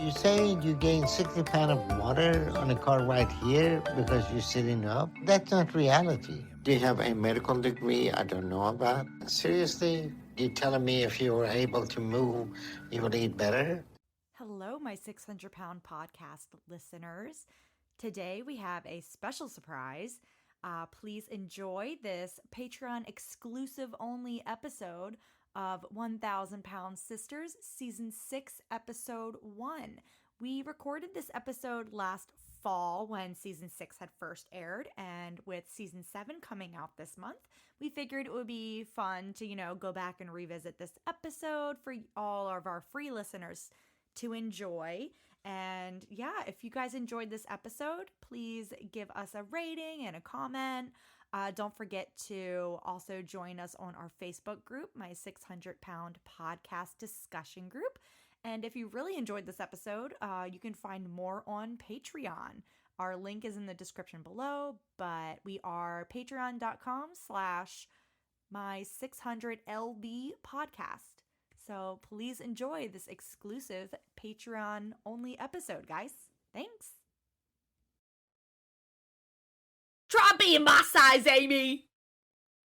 you say you gained 60 pounds of water on a car ride here because you're sitting up? That's not reality. Do you have a medical degree I don't know about? Seriously? You telling me if you were able to move, you would eat better? Hello, my 600-pound podcast listeners. Today we have a special surprise. Please enjoy this Patreon exclusive only episode of 1,000 Pound Sisters, Season 6, Episode 1. We recorded this episode last fall when Season 6 had first aired, and with Season 7 coming out this month, we figured it would be fun to, go back and revisit this episode for all of our free listeners to enjoy. And yeah, if you guys enjoyed this episode, please give us a rating and a comment. Don't forget to also join us on our Facebook group, my 600-pound podcast discussion group. And if you really enjoyed this episode, you can find more on Patreon. Our link is in the description below, but we are patreon.com/my600lb podcast. So please enjoy this exclusive Patreon only episode, guys. Thanks. Try being my size, Amy.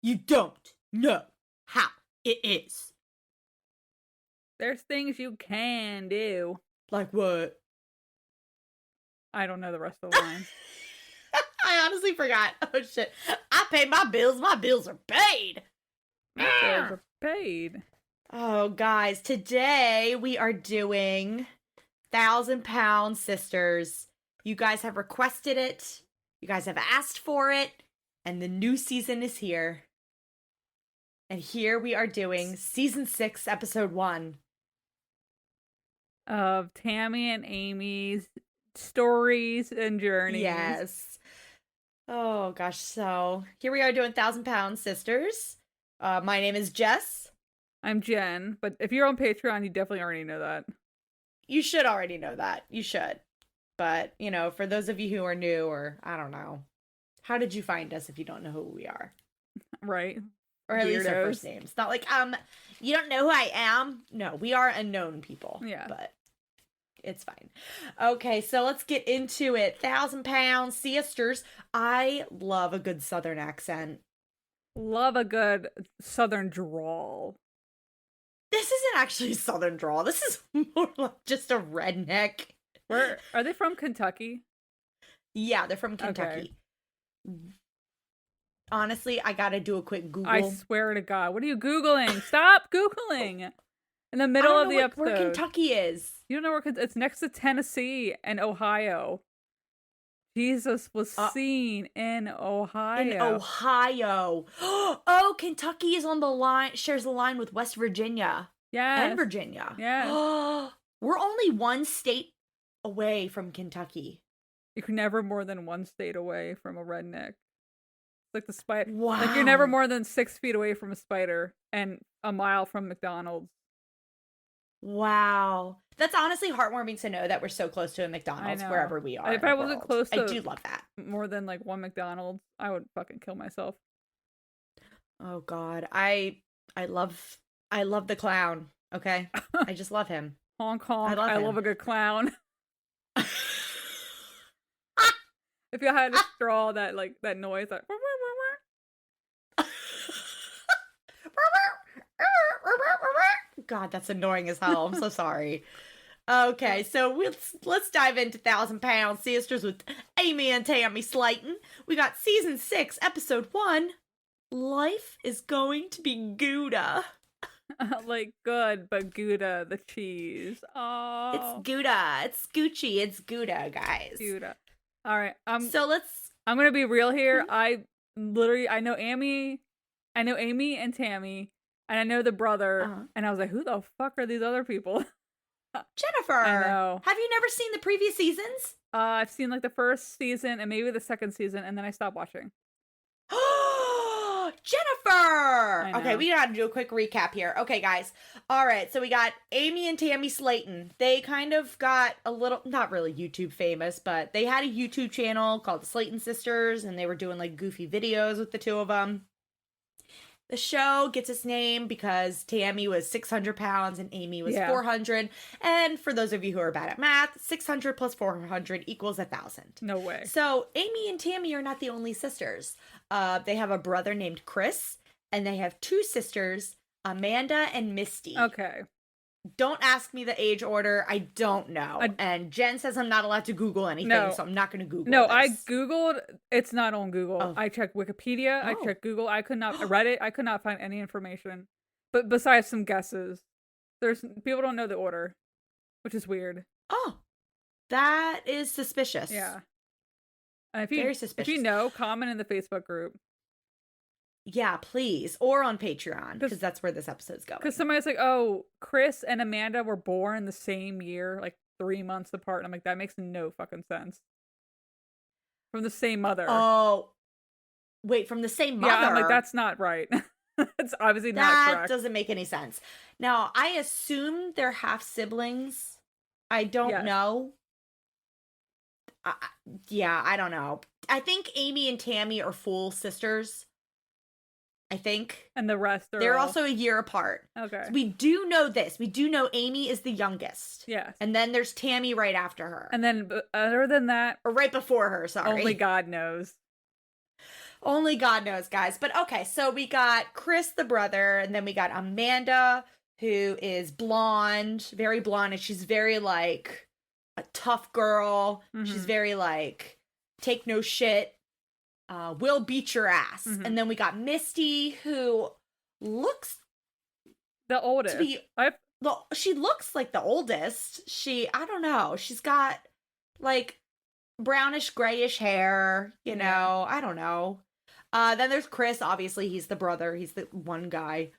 You don't know how it is. There's things you can do. Like what? I don't know the rest of the lines. I honestly forgot. Oh shit. I pay my bills. My bills are paid. My bills are paid. Oh, guys, today we are doing 1,000 Pound Sisters. You guys have requested it. You guys have asked for it. And the new season is here. And here we are doing Season 6, Episode 1. Of Tammy and Amy's stories and journeys. Yes. Oh, gosh. So here we are doing 1,000 Pound Sisters. My name is Jess. I'm Jen, but if you're on Patreon, you definitely already know that. You should already know that. You should. But, for those of you who are new, or I don't know, how did you find us if you don't know who we are? Right. Or at least our first names. Not like, you don't know who I am? No, we are unknown people. Yeah. But it's fine. Okay, so let's get into it. 1,000 Pound Sisters. I love a good Southern accent. Love a good Southern drawl. This isn't actually Southern drawl. This is more like just a redneck. Where are they from? Kentucky? Yeah, they're from Kentucky. Okay. Honestly, I gotta do a quick Google. I swear to God. What are you Googling? Stop Googling! In the middle of the episode. Where Kentucky is. You don't know where it's next to Tennessee and Ohio. Jesus was seen in Ohio. In Ohio. Oh, Kentucky is on the line, shares the line with West Virginia. Yeah. And Virginia. Yeah. We're only one state away from Kentucky. You're never more than one state away from a redneck. It's like the spider. Wow. Like you're never more than 6 feet away from a spider and a mile from McDonald's. Wow. That's honestly heartwarming to know that we're so close to a McDonald's wherever we are. If I wasn't close to I do love that. More than like one McDonald's, I would fucking kill myself. Oh God. I love the clown. Okay. I just love him. Honk honk. I love a good clown. If you had a straw that noise like God, that's annoying as hell. I'm so sorry. Okay, so let's dive into 1,000 Pound Sisters with Amy and Tammy Slayton. We got Season 6, Episode 1. Life is going to be Gouda. like good, but Gouda, the cheese. Oh, it's Gouda. It's Gucci. It's Gouda, guys. Gouda. All right. I'm gonna be real here. I know Amy and Tammy. And I know the brother, and I was like, who the fuck are these other people? Jennifer! I know. Have you never seen the previous seasons? I've seen the first season and maybe the second season, and then I stopped watching. Jennifer! Okay, we gotta do a quick recap here. Okay, guys. All right, so we got Amy and Tammy Slayton. They kind of got a little, not really YouTube famous, but they had a YouTube channel called the Slayton Sisters, and they were doing goofy videos with the two of them. The show gets its name because Tammy was 600 pounds and Amy was Yeah. 400. And for those of you who are bad at math, 600 plus 400 equals 1,000. No way. So Amy and Tammy are not the only sisters. They have a brother named Chris, and they have two sisters, Amanda and Misty. Okay. Don't ask me the age order. I don't know. And Jen says I'm not allowed to Google anything, so I'm not going to Google No, this. I Googled. It's not on Google. Oh. I checked Wikipedia. Oh. I checked Google. I could not Reddit. I could not find any information. But besides some guesses, people don't know the order, which is weird. Oh, that is suspicious. Yeah. And Very suspicious. If you know, comment in the Facebook group. Yeah, please. Or on Patreon, because that's where this episode's going. Because somebody's like, oh, Chris and Amanda were born the same year, like 3 months apart. And I'm like, that makes no fucking sense. From the same mother. Oh, wait, from the same mother? Yeah, I'm like, that's not right. It's obviously not correct. That doesn't make any sense. Now, I assume they're half siblings. I don't know. I don't know. I think Amy and Tammy are full sisters. I think. And the rest are They're also a year apart. Okay. So we do know this. We do know Amy is the youngest. Yes. And then there's Tammy right after her. And then other than that, or right before her, sorry. Only God knows. Only God knows, guys. But okay, so we got Chris the brother, and then we got Amanda, who is blonde, very blonde, and she's very like a tough girl. Mm-hmm. She's very like take no shit. Will beat your ass. Mm-hmm. And then we got Misty, who looks the oldest. She looks like the oldest. I don't know. She's got like brownish grayish hair, you know. I don't know. Then there's Chris. Obviously, he's the brother. He's the one guy.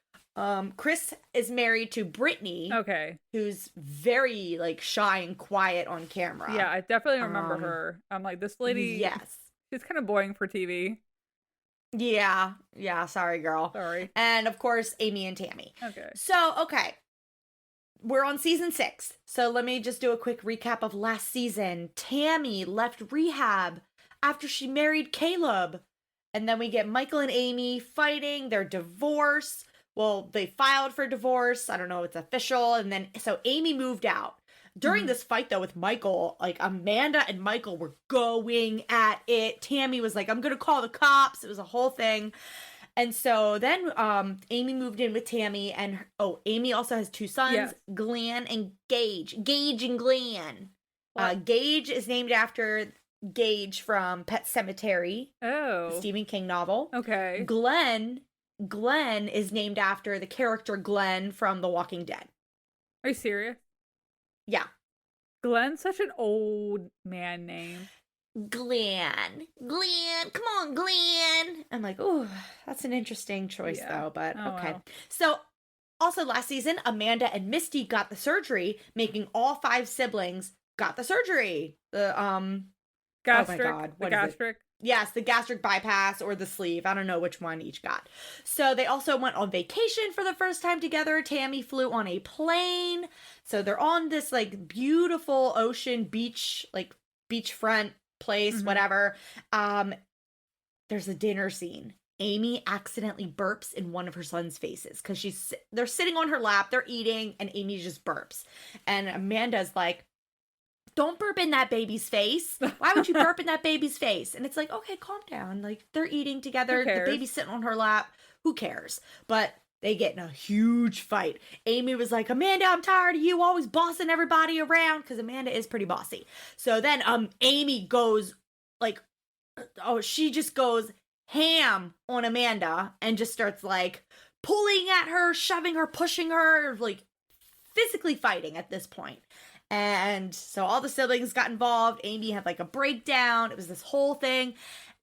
Chris is married to Brittany. Okay. Who's very like shy and quiet on camera. Yeah, I definitely remember her. I'm like, this lady. Yes. She's kind of boring for TV. Yeah. Sorry, girl. Sorry. And of course, Amy and Tammy. Okay. So, okay. We're on season 6. So let me just do a quick recap of last season. Tammy left rehab after she married Caleb. And then we get Michael and Amy fighting their divorce. Well, they filed for divorce. I don't know if it's official. And then, so Amy moved out. During this fight, though, with Michael, like, Amanda and Michael were going at it. Tammy was like, I'm going to call the cops. It was a whole thing. And so then Amy moved in with Tammy. And, Amy also has 2 sons, Glenn and Gage. Gage and Glenn. Gage is named after Gage from Pet Sematary. Oh. The Stephen King novel. Okay. Glenn is named after the character Glenn from The Walking Dead. Are you serious? Yeah. Glenn's such an old man name. Glenn, come on, Glenn. I'm like, oh, that's an interesting choice, though, but okay. Wow. So, also last season, Amanda and Misty got the surgery, making all 5 siblings got the surgery. The, gastric. Oh my God. What is it? Yes, the gastric bypass or the sleeve. I don't know which one each got. So they also went on vacation for the first time together. Tammy flew on a plane. So they're on this like beautiful ocean beach, like beachfront place, whatever. There's a dinner scene. Amy accidentally burps in one of her son's faces because they're sitting on her lap, they're eating, and Amy just burps. And Amanda's like, don't burp in that baby's face. Why would you burp in that baby's face? And it's like, okay, calm down. Like, they're eating together. The baby's sitting on her lap. Who cares? But they get in a huge fight. Amy was like, Amanda, I'm tired of you always bossing everybody around. Because Amanda is pretty bossy. So then Amy goes, like, she just goes ham on Amanda. And just starts, like, pulling at her, shoving her, pushing her. Like, physically fighting at this point. And so all the siblings got involved. Amy had like a breakdown. It was this whole thing.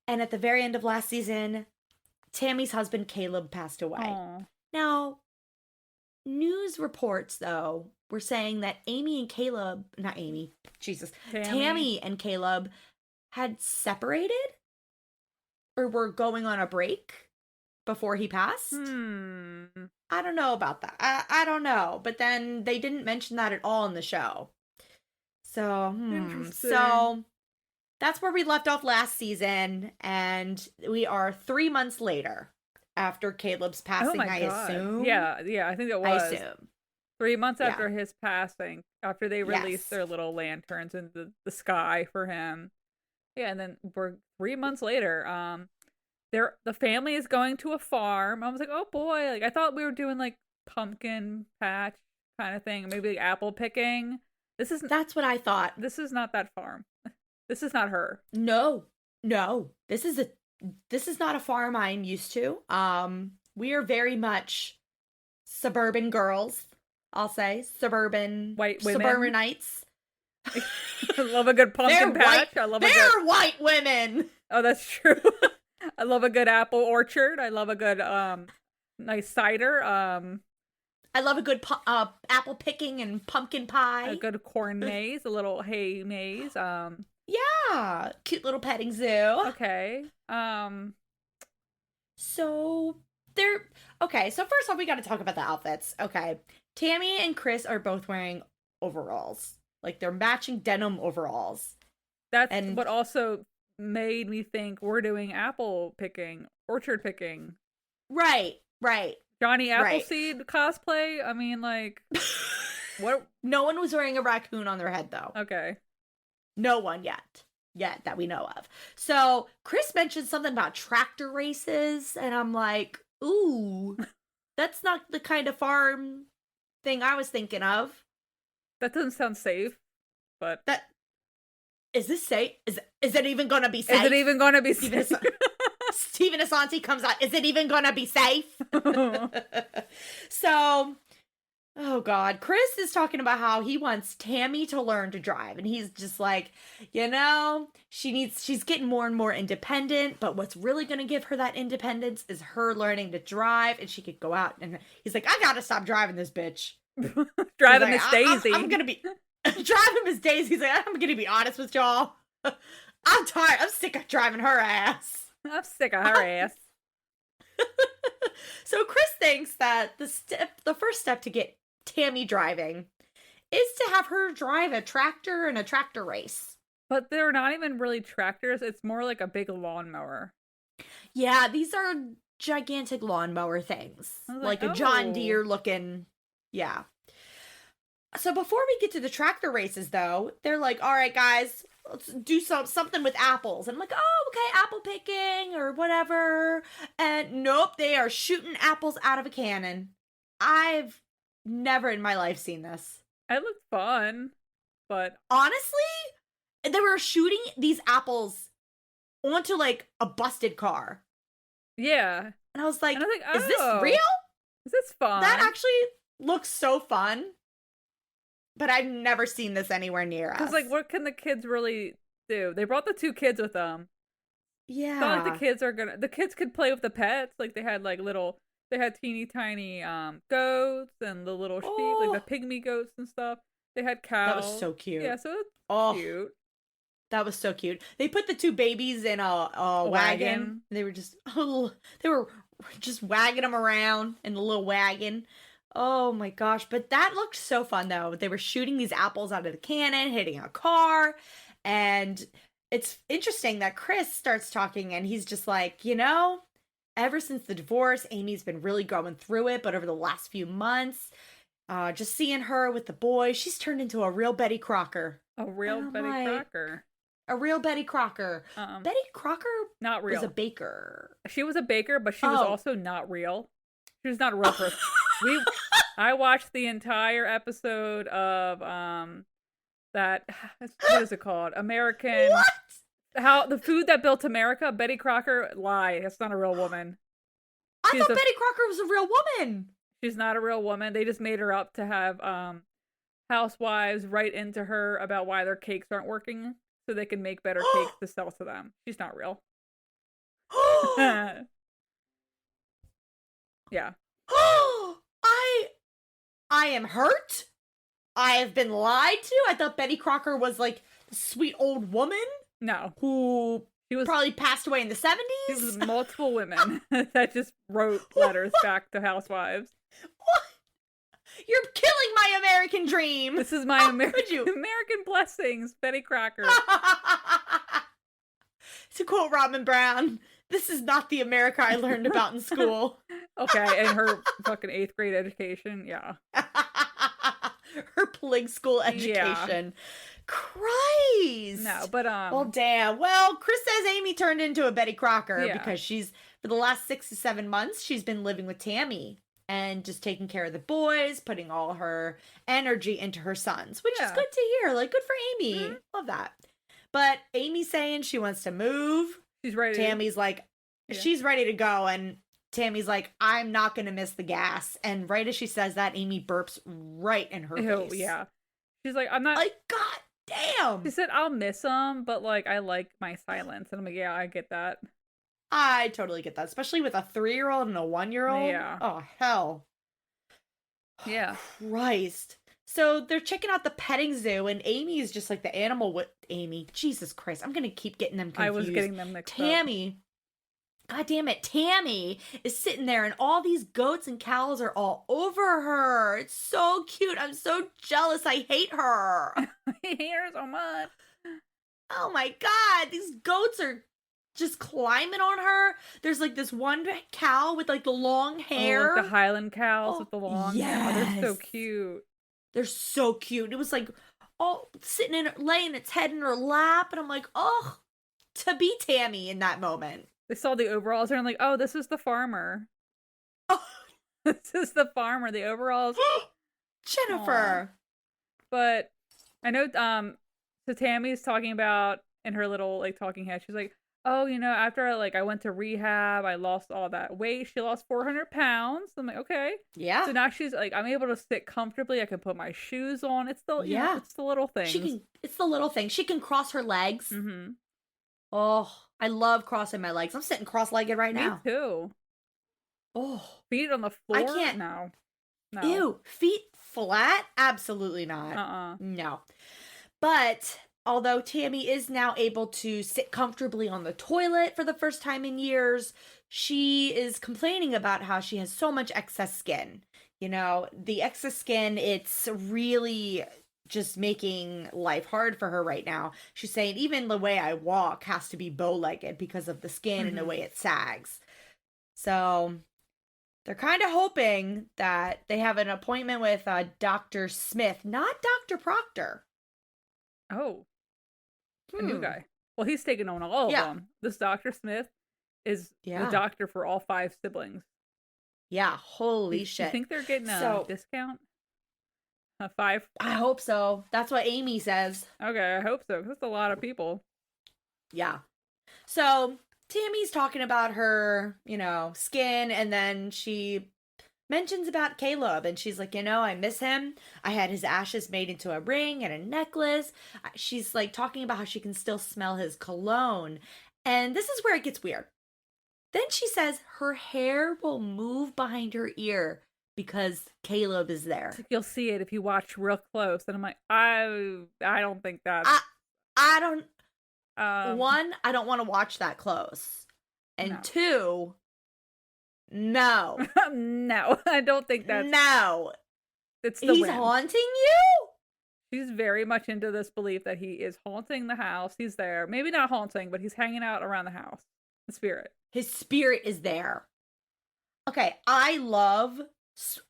And at the very end of last season, Tammy's husband, Caleb, passed away. Aww. Now, news reports, though, were saying that Tammy and Caleb had separated or were going on a break before he passed. I don't know about that. I don't know. But then they didn't mention that at all in the show. So that's where we left off last season, and we are 3 months later. after Caleb's Oh passing, my I God. assume. Yeah, I think it I was. assume. 3 months Yeah. after his passing, after they released Yes. their little lanterns in the sky for him. Yeah, and then we're 3 months later. The family is going to a farm. I was like, oh boy, like I thought we were doing like pumpkin patch kind of thing, maybe like apple picking. That's what I thought. This is not that farm. This is not her. No. This is not a farm I'm used to. We are very much suburban girls, I'll say. White women. Suburbanites. I love a good pumpkin patch. They're white women. Oh, that's true. I love a good apple orchard. I love a good nice cider. I love a good apple picking and pumpkin pie. A good corn maze, a little hay maze. Yeah, cute little petting zoo. Okay. So first off, we got to talk about the outfits. Okay, Tammy and Chris are both wearing overalls, like they're matching denim overalls. That's what also made me think we're doing apple picking, orchard picking. Right. Johnny Appleseed cosplay. I mean, like, what? No one was wearing a raccoon on their head, though. Okay. No one yet that we know of. So Chris mentioned something about tractor races, and I'm like, ooh, that's not the kind of farm thing I was thinking of. That doesn't sound safe, but is this safe? Is it even gonna be safe? Is it even gonna be safe? Stephen Asante comes out. Is it even gonna be safe? So, oh God, Chris is talking about how he wants Tammy to learn to drive, and he's just like, she's getting more and more independent, but what's really gonna give her that independence is her learning to drive, and she could go out. And he's like, I gotta stop driving this bitch. Driving Miss Daisy. I'm gonna be driving Miss Daisy. He's like, I'm gonna be honest with y'all. I'm tired. I'm sick of driving her ass. I'm sick of her ass. So Chris thinks that the first step to get Tammy driving is to have her drive a tractor in a tractor race. But they're not even really tractors. It's more like a big lawnmower. Yeah, these are gigantic lawnmower things. Like a John Deere looking. Yeah. So before we get to the tractor races, though, they're like, all right, guys, let's do something with apples. And I'm like, oh, okay, apple picking or whatever. And nope, they are shooting apples out of a cannon. I've never in my life seen this. It looked fun, but honestly, they were shooting these apples onto like a busted car. Yeah. And I was like, is this real? Is this fun? That actually looks so fun. But I've never seen this anywhere near us. Because, like, what can the kids really do? They brought the 2 kids with them. Yeah. It's not like the kids could play with the pets. Like, they had, like, they had teeny tiny goats and the little sheep, like the pygmy goats and stuff. They had cows. That was so cute. Yeah, so it's cute. That was so cute. They put the 2 babies in a wagon. They were just, wagging them around in the little wagon. Oh my gosh. But that looked so fun though. They were shooting these apples out of the cannon, hitting a car. And it's interesting that Chris starts talking and he's just like, ever since the divorce, Amy's been really going through it. But over the last few months, just seeing her with the boys, she's turned into a real Betty Crocker. A real Betty Crocker. A real Betty Crocker. Betty Crocker not real. Was a baker. She was a baker, but she was also not real. She was not a real person. I watched the entire episode of that. What is it called? American. What? How the food that built America? Betty Crocker. Lie. That's not a real woman. I thought Betty Crocker was a real woman. She's not a real woman. They just made her up to have housewives write into her about why their cakes aren't working, so they can make better cakes to sell to them. She's not real. Yeah. I am hurt. I have been lied to. I thought Betty Crocker was like a sweet old woman. No. Who probably passed away in the 70s. It was multiple women that just wrote letters back to housewives. What? You're killing my American dream. This is my American blessings, Betty Crocker. To quote Robin Brown, This is not the America I learned about in school. Okay, and her fucking 8th grade education, yeah. Her plig school education. Christ. No, but Well, damn. Well, Chris says Amy turned into a Betty Crocker Yeah. because for the last 6 to 7 months, she's been living with Tammy and just taking care of the boys, putting all her energy into her sons, which is good to hear. Like, good for Amy. Mm-hmm. Love that. But Amy's saying she wants to move. she's ready. Tammy's like, she's ready to go. And Tammy's like, I'm not going to miss the gas. And right as she says that, Amy burps right in her face. Yeah. She's like, I'm not. Like, God damn. She said, I'll miss him, but like, I like my silence. And I'm like, yeah, I get that. I totally get that, especially with a 3-year-old and a 1-year-old. Yeah. Oh, hell. Yeah. Christ. So they're checking out the petting zoo, and Amy is just like the animal with Amy. Jesus Christ. I'm going to keep getting them confused. I was getting them mixed up. Tammy. God damn it. Tammy is sitting there, and all these goats and cows are all over her. It's so cute. I'm so jealous. I hate her. I hate her so much. Oh my God. These goats are just climbing on her. There's like this one cow with like the long hair. Oh, like the Highland cows with the long hair. They're so yes. cute. They're so cute. It was like all sitting laying its head in her lap, and I'm like, oh, to be Tammy in that moment. They saw the overalls and I'm like, oh, this is the farmer. Oh. This is the farmer. The overalls. Jennifer. Aww. But I know so Tammy's talking about in her little like talking head, she's like, oh, after I went to rehab, I lost all that weight. She lost 400 pounds. I'm like, okay. Yeah. So now she's like, I'm able to sit comfortably. I can put my shoes on. It's the it's the little things. It's the little thing. She can cross her legs. Mm-hmm. Oh, I love crossing my legs. I'm sitting cross-legged right now. Me too. Oh. Feet on the floor? I can't. No. Ew. Feet flat? Absolutely not. No. But although Tammy is now able to sit comfortably on the toilet for the first time in years, she is complaining about how she has so much excess skin. The excess skin, it's really just making life hard for her right now. She's saying even the way I walk has to be bow-legged because of the skin and the way it sags. So they're kind of hoping that they have an appointment with Dr. Smith, not Dr. Proctor. Oh. A new guy. Well, he's taking on all of them. This Dr. Smith is the doctor for all 5 siblings. Yeah, holy shit. You think they're getting a discount? A 5? I hope so. That's what Amy says. Okay, I hope so, because that's a lot of people. Yeah. So Tammy's talking about her, skin, and then she mentions about Caleb, and she's like, I miss him. I had his ashes made into a ring and a necklace. She's like talking about how she can still smell his cologne. And this is where it gets weird. Then she says her hair will move behind her ear because Caleb is there. You'll see it if you watch real close. And I'm like, I don't think that. I don't. One, I don't want to watch that close. And 2, no. No, I don't think that's. No. It's the He's wind. haunting you? She's very much into this belief that he is haunting the house. He's there. Maybe not haunting, but he's hanging out around the house. The spirit. His spirit is there. Okay, I love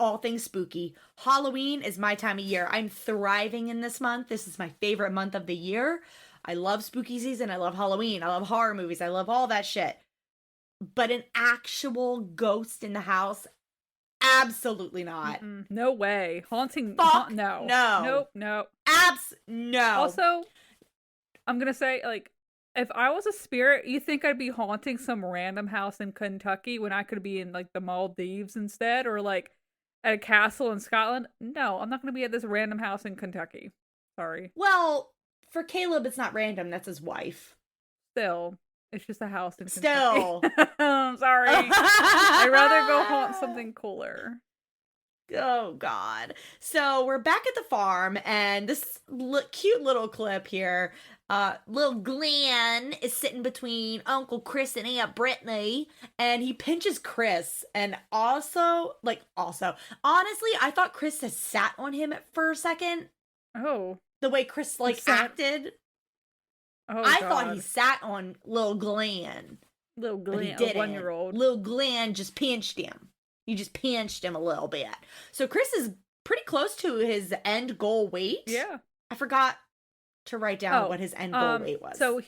all things spooky. Halloween is my time of year. I'm thriving in this month. This is my favorite month of the year. I love spooky season. I love Halloween. I love horror movies. I love all that shit. But an actual ghost in the house? Absolutely not. No way. Haunting? Fuck no. No. Nope. No. Also, I'm going to say, if I was a spirit, you think I'd be haunting some random house in Kentucky when I could be in, the Maldives instead? Or, at a castle in Scotland? No, I'm not going to be at this random house in Kentucky. Sorry. Well, for Caleb, it's not random. That's his wife. Still. It's just a house in Kentucky. Still. I'm sorry. I'd rather go haunt something cooler. Oh, God. So we're back at the farm, and this cute little clip here. Little Glenn is sitting between Uncle Chris and Aunt Brittany, and he pinches Chris. And honestly, I thought Chris had sat on him for a second. Oh. The way Chris, acted. Oh, I God. thought he sat on little Glenn. Little But he Glenn, a didn't. 1-year-old. Little Glenn just pinched him. He just pinched him a little bit. So Chris is pretty close to his end goal weight. Yeah. I forgot to write down what his end goal weight was. So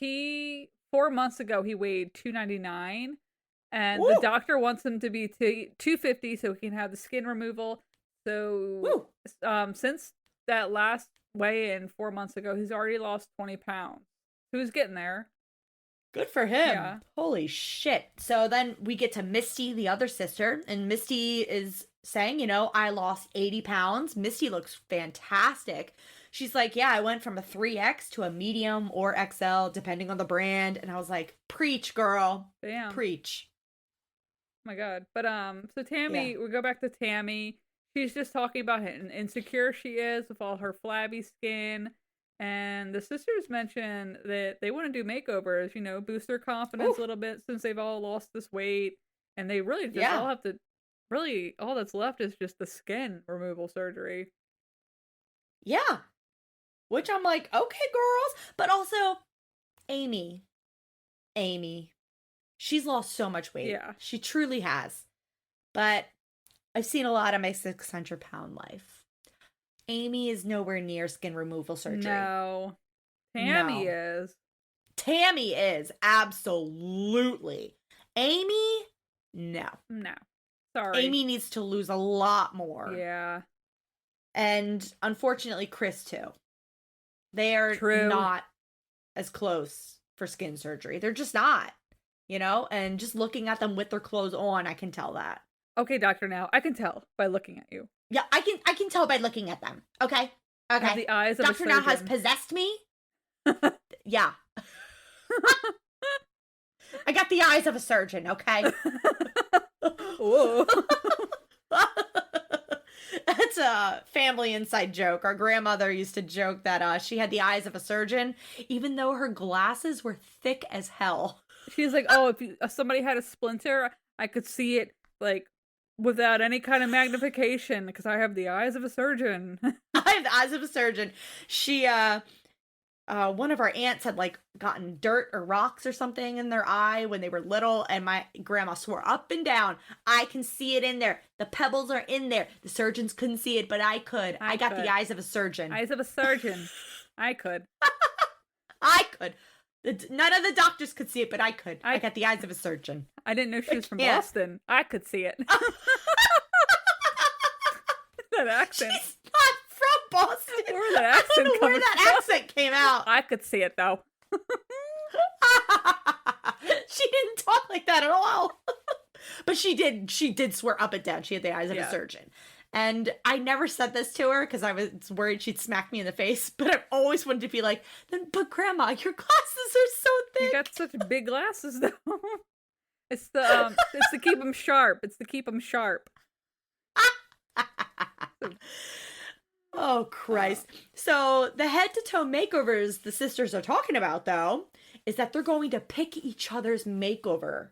4 months ago, he weighed 299, and Woo! the doctor wants him to be 250 so he can have the skin removal. So, since that last weigh-in 4 months ago, he's already lost 20 pounds. So he's getting there. Good for him. Yeah. Holy shit. So then we get to Misty, the other sister, and Misty is saying, you know, I lost 80 pounds. Misty looks fantastic. She's like, yeah, I went from a 3X to a medium or XL, depending on the brand. And I was like, preach, girl. Damn. Preach. Oh my God. But, so Tammy, we go back to Tammy. She's just talking about how insecure she is with all her flabby skin. And the sisters mention that they want to do makeovers, you know, boost their confidence a little bit since they've all lost this weight. And they really just all have to, really, all that's left is just the skin removal surgery. Yeah. Which I'm like, okay, girls. But also, Amy. She's lost so much weight. Yeah. She truly has. But I've seen a lot of my 600-pound life. Amy is nowhere near skin removal surgery. No. Tammy is. Tammy is, absolutely. Amy, no. No. Sorry. Amy needs to lose a lot more. Yeah. And unfortunately, Chris too. They are not as close for skin surgery. They're just not, you know? And just looking at them with their clothes on, I can tell that. Okay, doctor, now I can tell by looking at you. Yeah, I can tell by looking at them. Okay. Have the eyes of Doctor a now surgeon. has possessed me. Yeah. I got the eyes of a surgeon, okay? Whoa. That's a family inside joke. Our grandmother used to joke that she had the eyes of a surgeon, even though her glasses were thick as hell. She's like, oh, if somebody had a splinter, I could see it, like, without any kind of magnification, because I have the eyes of a surgeon. I have the eyes of a surgeon. She, one of our aunts had, like, gotten dirt or rocks or something in their eye when they were little, and my grandma swore up and down, I can see it in there. The pebbles are in there. The surgeons couldn't see it, but I could. I got the eyes of a surgeon. Eyes of a surgeon. I could. I could. None of the doctors could see it, but I could. I got the eyes of a surgeon. I didn't know she was from Boston. I could see it. That accent. She's not from Boston. Where that accent I don't know where that accent came out. I could see it, though. She didn't talk like that at all. But she did swear up and down she had the eyes of a surgeon. And I never said this to her because I was worried she'd smack me in the face. But I always wanted to be like, but Grandma, your glasses are so thick. You got such big glasses, though. It's to keep them sharp. It's to keep them sharp. Oh, Christ. So the head-to-toe makeovers the sisters are talking about, though, is that they're going to pick each other's makeover.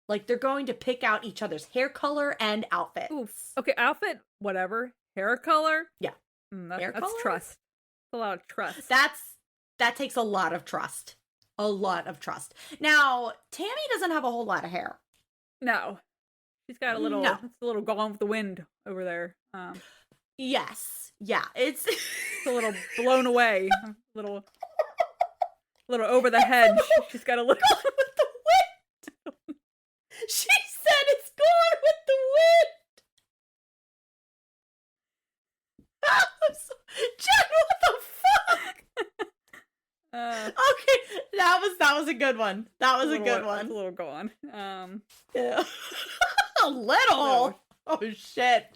Like, they're going to pick out each other's hair color and outfits. Oof. Okay, outfit, whatever. Hair color? Yeah. Hair color? That's trust. A lot of trust. That takes a lot of trust. A lot of trust. Now, Tammy doesn't have a whole lot of hair. No. She's got a little, it's a little gone with the wind over there. Yes. Yeah, it's a little blown away. A little over the hedge. She's got a little gone with the wind. She said it's gone with the wind. Jen, what the fuck? Okay, that was a good one. That was a good one. It's a little gone. Yeah. A little. Oh shit.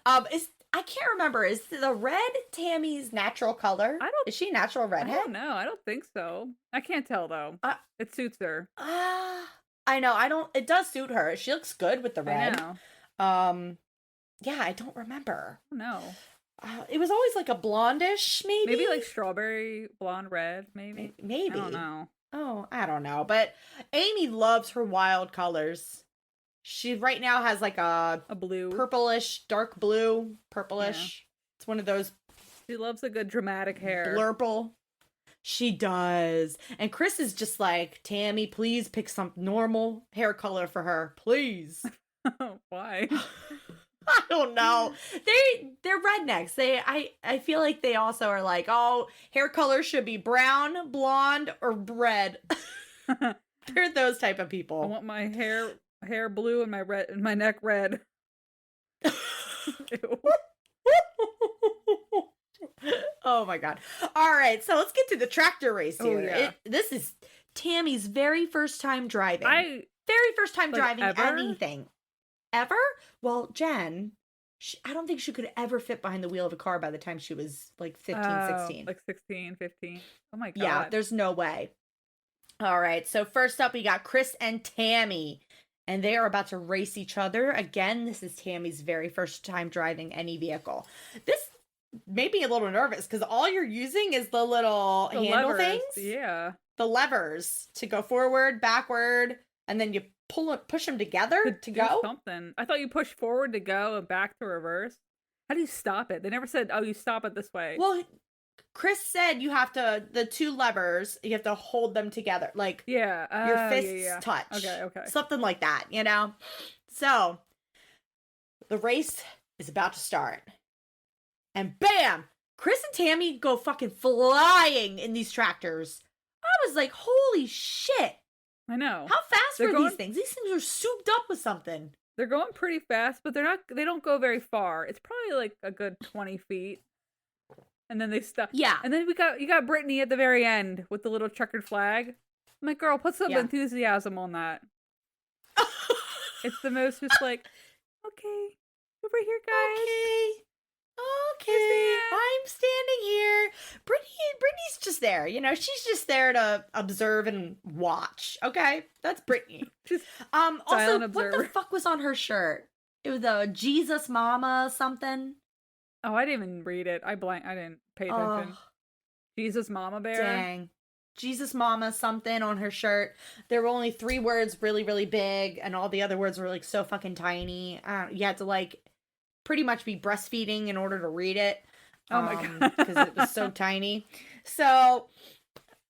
I can't remember. Is the red Tammy's natural color? Is she a natural redhead? I don't know. I don't think so. I can't tell though. It suits her. I know. It does suit her. She looks good with the red. I know. Yeah, I don't remember. No. It was always like a blondish, maybe. Maybe like strawberry blonde red, maybe. Maybe. I don't know. Oh, I don't know. But Amy loves her wild colors. She right now has like a blue, purplish, dark blue, purplish. Yeah. It's one of those. She loves a good dramatic hair. Blurple. She does. And Chris is just like, Tammy, please pick some normal hair color for her. Please. Why? I don't know. They're rednecks. I feel like they also are like, oh, hair color should be brown, blonde, or red. They're those type of I people. want my hair blue and my neck red. Ew. Oh my god. All right, so let's get to the tractor race Oh, here. yeah. This is Tammy's very first time driving. I Very first time Like, driving ever? anything. Ever? Well, Jen, I don't think she could ever fit behind the wheel of a car by the time she was like 15, 16. like 16, 15. Oh my god. Yeah, there's no way. All right, so first up, we got Chris and Tammy, and they are about to race each other. Again, this is Tammy's very first time driving any vehicle. This made me a little nervous because all you're using is the little The handle levers, things, yeah. the levers to go forward, backward, and then you push them together to Do go. something. I thought you push forward to go and back to reverse. How do you stop it? They never said, "Oh, you stop it this way." Well, Chris said you have to, the two levers, you have to hold them together, like yeah, your fists yeah. touch. Okay. Something like that, you know? So, the race is about to start. And bam! Chris and Tammy go fucking flying in these tractors. I was like, holy shit! I know. How fast They're were going- these things? These things are souped up with something. They're going pretty fast, but they don't go very far. It's probably like a good 20 feet. And then they stop. Yeah. And then you got Brittany at the very end with the little checkered flag. I'm like, girl, put some Yeah. enthusiasm on that. It's the most just like, okay, over here, guys. Okay, I'm standing here. Brittany's just there. You know, she's just there to observe and watch. Okay, that's Brittany. Just Also, silent what observer. the fuck was on her shirt? It was a Jesus Mama something. Oh, I didn't even read it. I didn't pay attention. Oh, Jesus Mama Bear. dang. Jesus Mama something on her shirt. There were only 3 words really, really big, and all the other words were like so fucking tiny. You had to like pretty much be breastfeeding in order to read it. Oh my god. Because it was so tiny. So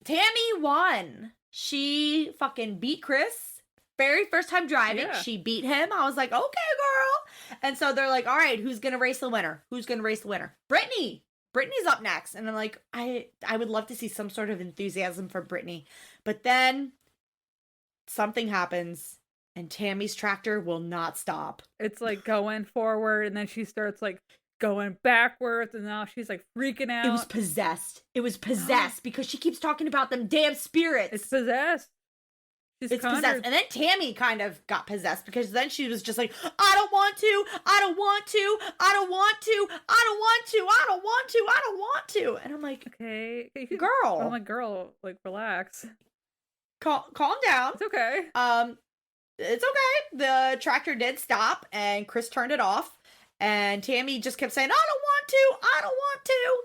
Tammy won. She fucking beat Chris. Very first time driving. Yeah. She beat him. I was like, okay, girl. And so they're like, all right, who's gonna race the winner? Who's gonna race the winner? Brittany. Brittany's up next. And I'm like, I would love to see some sort of enthusiasm for Brittany. But then something happens and Tammy's tractor will not stop. It's like going forward, and then she starts like going backwards, and now she's like freaking out. It was possessed. It was possessed because she keeps talking about them damn spirits. It's possessed. She's It's conjured. possessed. And then Tammy kind of got possessed because then she was just like, I don't want to. I don't want to. I don't want to. I don't want to. I don't want to. I don't want to. And I'm like, Okay, you can- girl, Oh my girl, like relax. calm down. It's okay. It's okay. The tractor did stop and Chris turned it off. And Tammy just kept saying, I don't want to. I don't want to.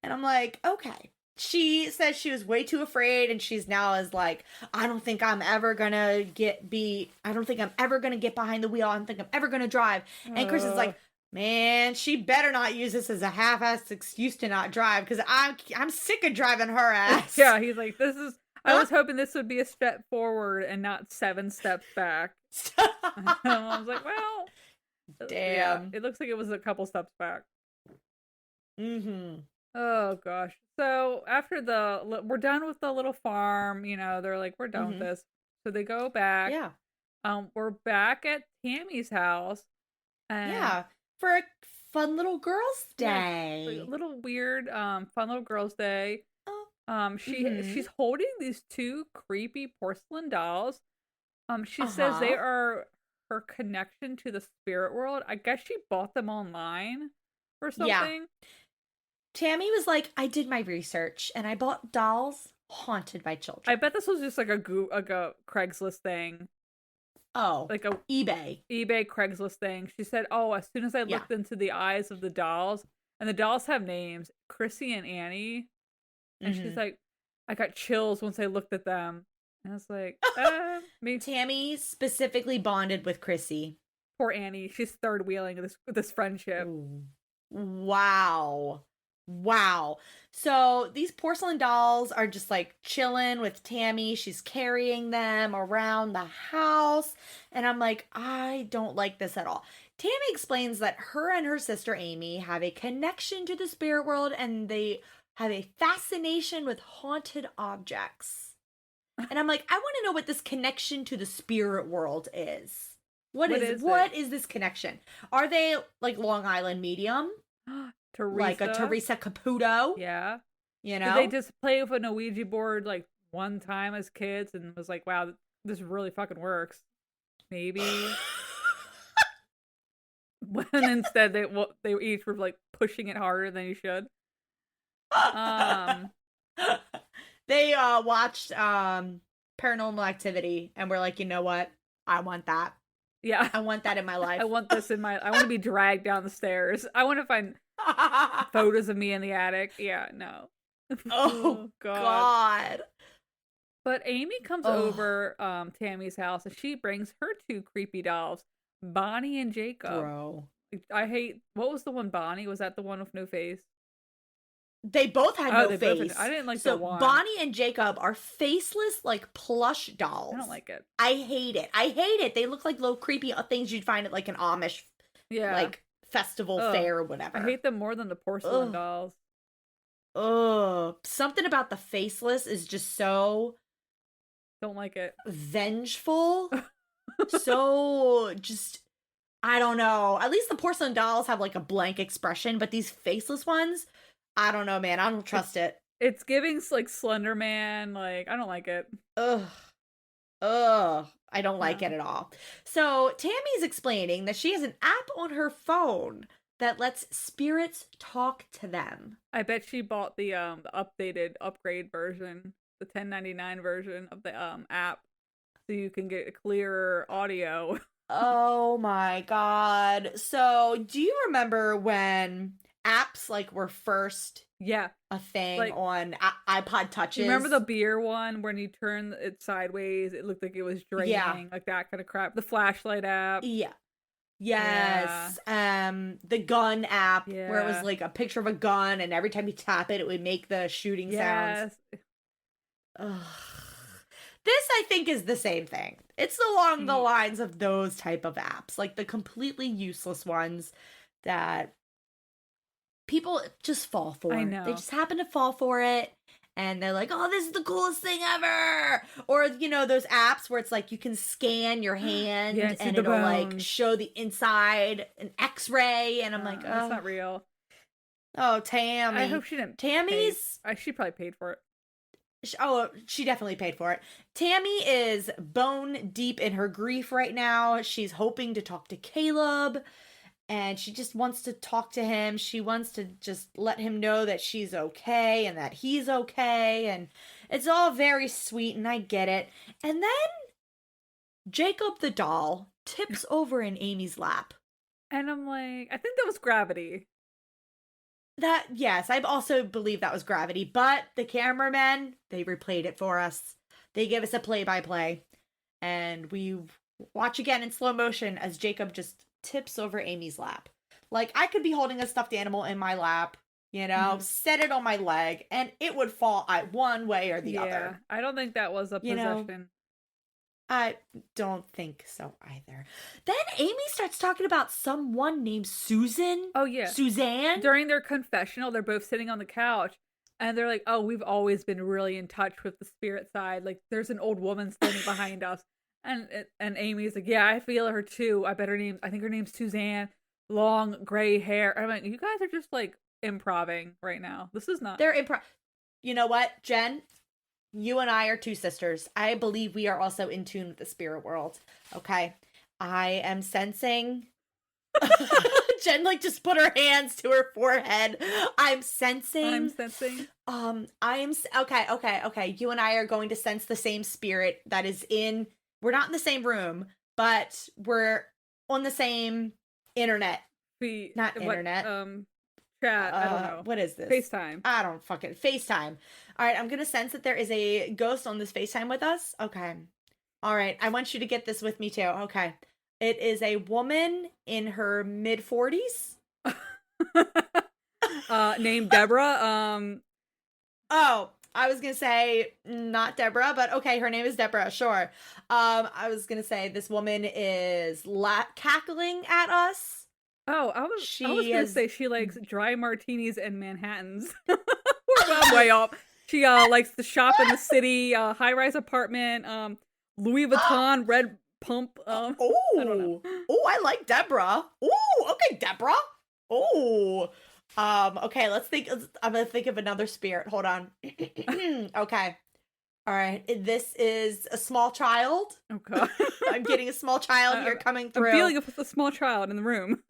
And I'm like, okay. She says she was way too afraid, and she's now is like, I don't think I'm ever gonna get behind the wheel. I don't think I'm ever gonna drive. And Chris is like, man, she better not use this as a half-assed excuse to not drive because I'm sick of driving her ass. Yeah, he's like, this is. I was hoping this would be a step forward and not 7 steps back. I was like, well, yeah, Damn. it looks like it was a couple steps back. Mm-hmm. Oh gosh. So after we're done with the little farm, you know, they're like, we're done with this. So they go back. Yeah. We're back at Tammy's house. And Yeah. For a fun little girls' yeah, day. a little weird, fun little girls' day. Oh. She's holding these 2 creepy porcelain dolls. She says they are her connection to the spirit world. I guess she bought them online or something. Yeah. Tammy was like, I did my research and I bought dolls haunted by children. I bet this was just like a Craigslist thing. Oh, Like a eBay. eBay Craigslist thing. She said, oh, as soon as I looked into the eyes of the dolls, and the dolls have names, Chrissy and Annie. And she's like, I got chills once I looked at them. And I was like, me. Tammy specifically bonded with Chrissy. Poor Annie. She's third wheeling this friendship. Wow. Wow. So these porcelain dolls are just like chilling with Tammy. She's carrying them around the house. And I'm like, I don't like this at all. Tammy explains that her and her sister Amy have a connection to the spirit world and they have a fascination with haunted objects. And I'm like, I want to know what this connection to the spirit world is. What is this connection? Are they like Long Island medium? Teresa. Like a Teresa Caputo? Yeah. You Did know? they just play with a Ouija board like one time as kids and was like, wow, this really fucking works? Maybe. When instead they each were like pushing it harder than you should. They watched Paranormal Activity and were like, you know what? I want that. Yeah. I want that in my life. I want to be dragged down the stairs. I want to find photos of me in the attic. Yeah, no. Oh God. But Amy comes over Tammy's house and she brings her two creepy dolls, Bonnie and Jacob. Bro. What was the one, Bonnie? Was that the one with no face? They both had no face. I didn't like so the one. Bonnie and Jacob are faceless, like plush dolls. I don't like it. I hate it. They look like little creepy things you'd find at like an Amish, like festival fair or whatever. I hate them more than the porcelain dolls. Ugh. Something about the faceless is just so. Don't like it. Vengeful. So just. I don't know. At least the porcelain dolls have like a blank expression, but these faceless ones. I don't know, man. I don't trust it. It's giving like Slender Man. Like, I don't like it. Ugh. I don't like it at all. So Tammy's explaining that she has an app on her phone that lets spirits talk to them. I bet she bought the updated upgrade version, the 1099 version of the app, so you can get a clearer audio. Oh my God. So do you remember when apps like were first a thing like, on iPod touches? You remember the beer one when you turn it sideways, it looked like it was draining, like that kind of crap. The flashlight app. Yeah. Yes. Yeah. The gun app where it was like a picture of a gun and every time you tap it, it would make the shooting sounds. Ugh. This, I think, is the same thing. It's along the lines of those type of apps, like the completely useless ones that people just fall for. I know. They just happen to fall for it. And they're like, oh, this is the coolest thing ever. Or, you know, those apps where it's like you can scan your hand and it'll like show the inside, an x-ray. And I'm like, oh. That's not real. Oh, Tammy. I hope she didn't. Tammy's. She probably paid for it. Oh, she definitely paid for it. Tammy is bone deep in her grief right now. She's hoping to talk to Caleb. And she just wants to talk to him. She wants to just let him know that she's okay and that he's okay. And it's all very sweet and I get it. And then Jacob the doll tips over in Amy's lap. And I'm like, I think that was gravity. Yes, I also believe that was gravity. But the cameramen, they replayed it for us. They gave us a play-by-play. And we watch again in slow motion as Jacob just tips over Amy's lap. Like, I could be holding a stuffed animal in my lap, you know, set it on my leg, and it would fall one way or the other. I don't think that was a possession. You know, I don't think so either. Then Amy starts talking about someone named Susan. Oh, yeah. Suzanne. During their confessional, they're both sitting on the couch, and they're like, oh, we've always been really in touch with the spirit side. Like, there's an old woman standing behind us. And Amy's like, yeah, I feel her too. I think her name's Suzanne. Long gray hair. I'm like, you guys are just like improving right now. This is not. They're improv. You know what, Jen? You and I are two sisters. I believe we are also in tune with the spirit world. Okay, I am sensing. Jen like just put her hands to her forehead. I'm sensing. I am okay. You and I are going to sense the same spirit that is in. We're not in the same room, but we're on the same internet. Not internet. Chat. I don't know. What is this? FaceTime. I don't fucking FaceTime. All right, I'm gonna sense that there is a ghost on this FaceTime with us. Okay. All right, I want you to get this with me too. Okay. It is a woman in her mid-40s. named Deborah. Oh, I was gonna say not Deborah, but okay, her name is Deborah. Sure. I was gonna say this woman is cackling at us. Oh, I was She gonna has say she likes dry martinis and Manhattans. We're way off. She likes to shop in the city, high-rise apartment, Louis Vuitton red pump. I don't know. Oh, I like Deborah. Oh, okay, Deborah. Oh, okay. I'm gonna think of another spirit. Hold on. Okay. All right. This is a small child. Okay. I'm getting a small child here coming through. I'm feeling a small child in the room.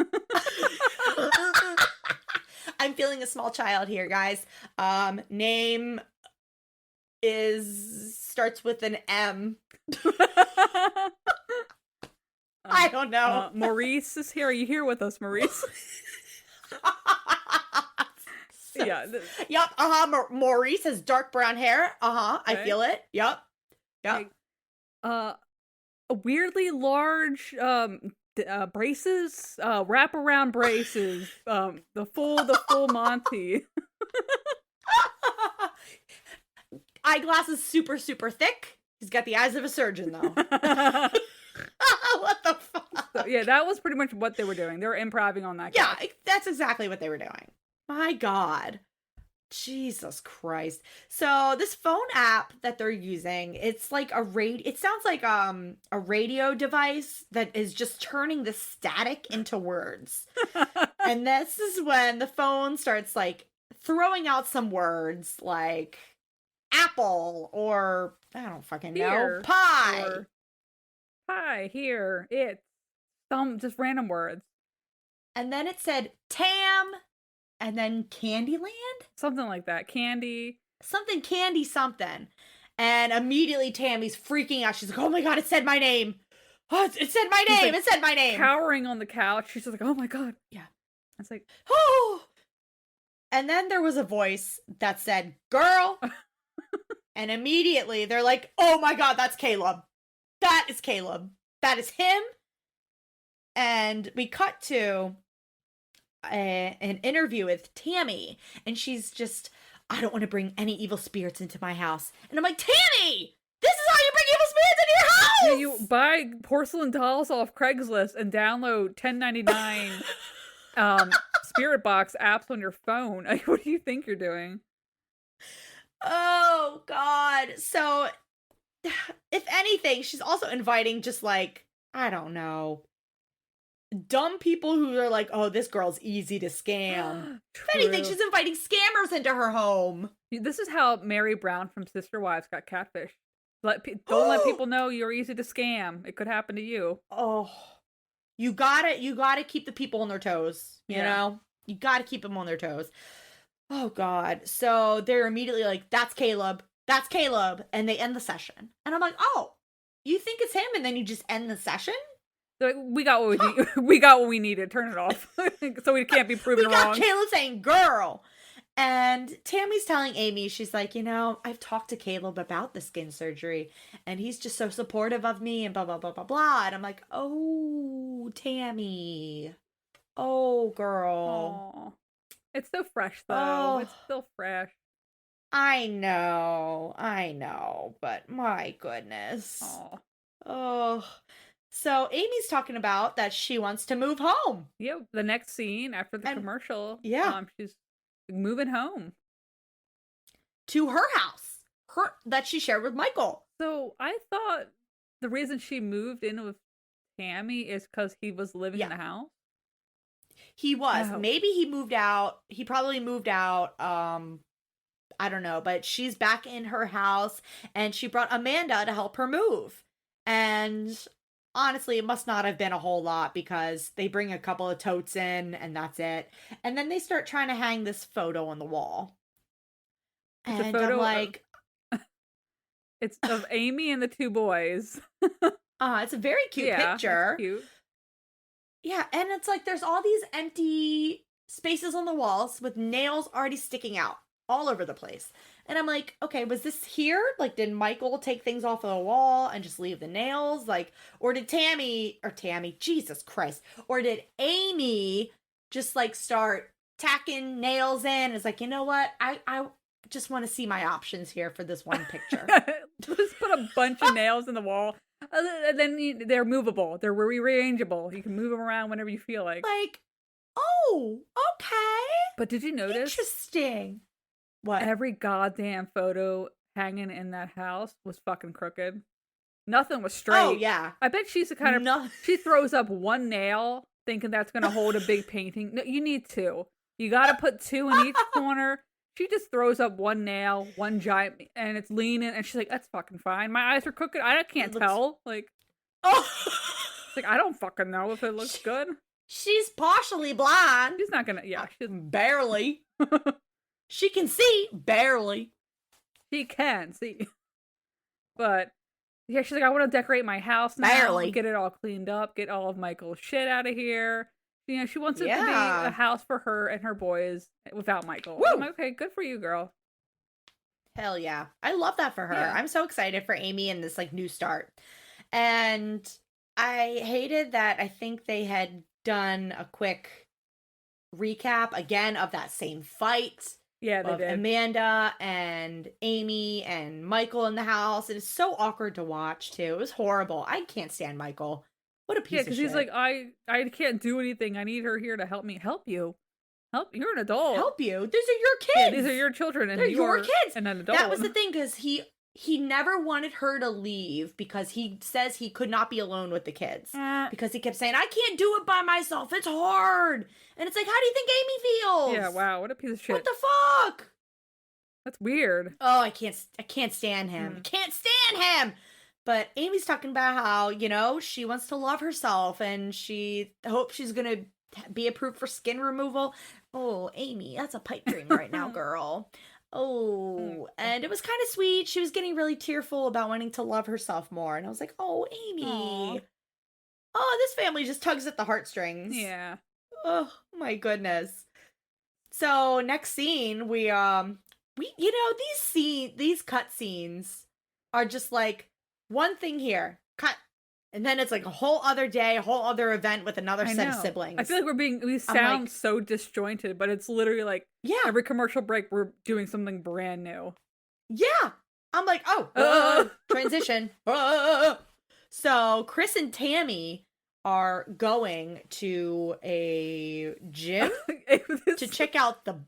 I'm feeling a small child here, guys. Name starts with an M. I don't know. Maurice is here. Are you here with us, Maurice? Yeah. Yep. Maurice has dark brown hair. I feel it. Yep. Like, weirdly large braces, wraparound braces. The full Monty. Eyeglasses super thick. He's got the eyes of a surgeon though. What the fuck? So, yeah, that was pretty much what they were doing. They were improvising on that. Yeah, that's exactly what they were doing. My God. Jesus Christ. So this phone app that they're using, it's like it sounds like a radio device that is just turning the static into words. And this is when the phone starts like throwing out some words like apple or I don't fucking know, pie. Or pie, here, it's some just random words. And then it said Tam and then Candyland? Something like that. Candy. Something candy something. And immediately Tammy's freaking out. She's like, oh my God, it said my name. Oh, it said my name. Like, it said my name. Cowering on the couch. She's just like, oh my God. Yeah. It's like, oh. And then there was a voice that said, girl. And immediately they're like, oh my God, that's Caleb. That is Caleb. That is him. And we cut to an interview with Tammy, and she's just, I don't want to bring any evil spirits into my house. And I'm like, Tammy, this is how you bring evil spirits into your house. Yeah, you buy porcelain dolls off Craigslist and download 1099 spirit box apps on your phone. What do you think you're doing? Oh God. So if anything, she's also inviting just like, I don't know, dumb people who are like, oh, this girl's easy to scam. If anything, she's inviting scammers into her home. This is how Mary Brown from Sister Wives got catfished. Don't let people know you're easy to scam. It could happen to you. Oh, you gotta keep the people on their toes. You know, you gotta keep them on their toes. Oh God. So they're immediately like, that's Caleb. That's Caleb. And they end the session. And I'm like, oh, you think it's him? And then you just end the session? Like, we got what we need. We got what we needed. Turn it off, so we can't be proven wrong. We got Caleb saying "girl," and Tammy's telling Amy, she's like, you know, I've talked to Caleb about the skin surgery, and he's just so supportive of me, and blah blah blah blah blah. And I'm like, oh, Tammy, oh girl, Aww. It's so fresh though. Oh. It's still fresh. I know, but my goodness. Aww. Oh. So Amy's talking about that she wants to move home. Yep. The next scene after the commercial, she's moving home to her house, that she shared with Michael. So I thought the reason she moved in with Tammy is because he was living in the house. He was. Oh. Maybe he moved out. He probably moved out. I don't know, but she's back in her house, and she brought Amanda to help her move. And honestly, it must not have been a whole lot because they bring a couple of totes in and that's it. And then they start trying to hang this photo on the wall. It's and I'm like, it's of Amy and the two boys. It's a very cute picture. It's cute. Yeah, and it's like there's all these empty spaces on the walls with nails already sticking out all over the place. And I'm like, okay, was this here? Like, did Michael take things off of the wall and just leave the nails? Like, or did Tammy, Jesus Christ, or did Amy just like start tacking nails in. It's like, you know what? I just want to see my options here for this one picture. Just put a bunch of nails in the wall. And then they're movable. They're rearrangeable. You can move them around whenever you feel like. Like, oh, okay. But did you notice? Interesting. What? Every goddamn photo hanging in that house was fucking crooked. Nothing was straight. Oh, yeah. I bet she's the kind of she throws up one nail thinking that's gonna hold a big painting. No, you need two. You gotta put two in each corner. She just throws up one nail, one giant, and it's leaning, and she's like, "That's fucking fine. My eyes are crooked. I can't tell." Like, like I don't fucking know if it looks good. She's partially blind. She's not gonna. Yeah, she's barely. She can see barely. She can see, but. Yeah, she's like, I want to decorate my house now, barely. Get it all cleaned up, get all of Michael's shit out of here. You know, she wants it to be a house for her and her boys without Michael. I'm like, okay, good for you, girl. Hell yeah. I love that for her. Yeah. I'm so excited for Amy and this like new start. And I hated that I think they had done a quick recap again of that same fight. Yeah, they did. Amanda and Amy and Michael in the house. And it's so awkward to watch, too. It was horrible. I can't stand Michael. What a piece of shit. Yeah, because he's like, I can't do anything. I need her here to help me. Help you? You're an adult. Help you? These are your kids. Yeah, these are your children. And they're your kids. And an adult. That was the thing, because he never wanted her to leave because he says he could not be alone with the kids. Because he kept saying, I can't do it by myself. It's hard. And it's like, how do you think Amy feels? Yeah, wow, what a piece of shit. What the fuck? That's weird. Oh, I can't stand him. Can't stand him. But Amy's talking about how, you know, she wants to love herself and she hopes she's going to be approved for skin removal. Oh, Amy, that's a pipe dream right now, girl. Oh, and it was kind of sweet. She was getting really tearful about wanting to love herself more. And I was like, oh, Amy. Aww. Oh, this family just tugs at the heartstrings. Yeah. Oh, my goodness. So, next scene, we you know, these cut scenes are just like one thing here, cut. And then it's like a whole other day, a whole other event with another set of siblings. I feel like we sound like, so disjointed, but it's literally like every commercial break we're doing something brand new. Yeah. I'm like, transition. So Chris and Tammy are going to a gym to check out the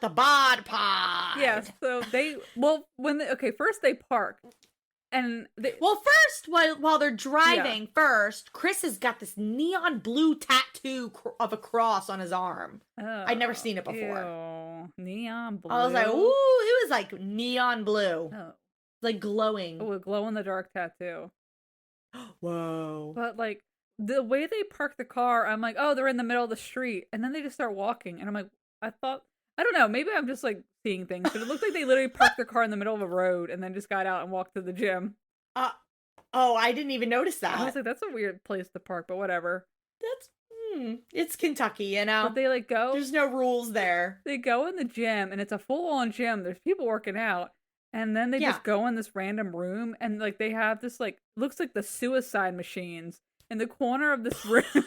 bod pod. Yeah, so first they park. And first, while they're driving, first, Chris has got this neon blue tattoo of a cross on his arm. I'd never seen it before. Ew, neon blue. I was like, ooh, it was like neon blue. Oh. Like glowing. Oh, a glow-in-the-dark tattoo. Whoa. But, like, the way they park the car, I'm like, oh, they're in the middle of the street. And then they just start walking. And I'm like, I don't know, maybe I'm just, like, seeing things. But it looked like they literally parked their car in the middle of a road and then just got out and walked to the gym. Oh, I didn't even notice that. I was like, that's a weird place to park, but whatever. It's Kentucky, you know? But they, like, go. There's no rules there. They go in the gym, and it's a full-on gym. There's people working out. And then they just go in this random room, and, like, they have this, like, looks like the suicide machines in the corner of this room. It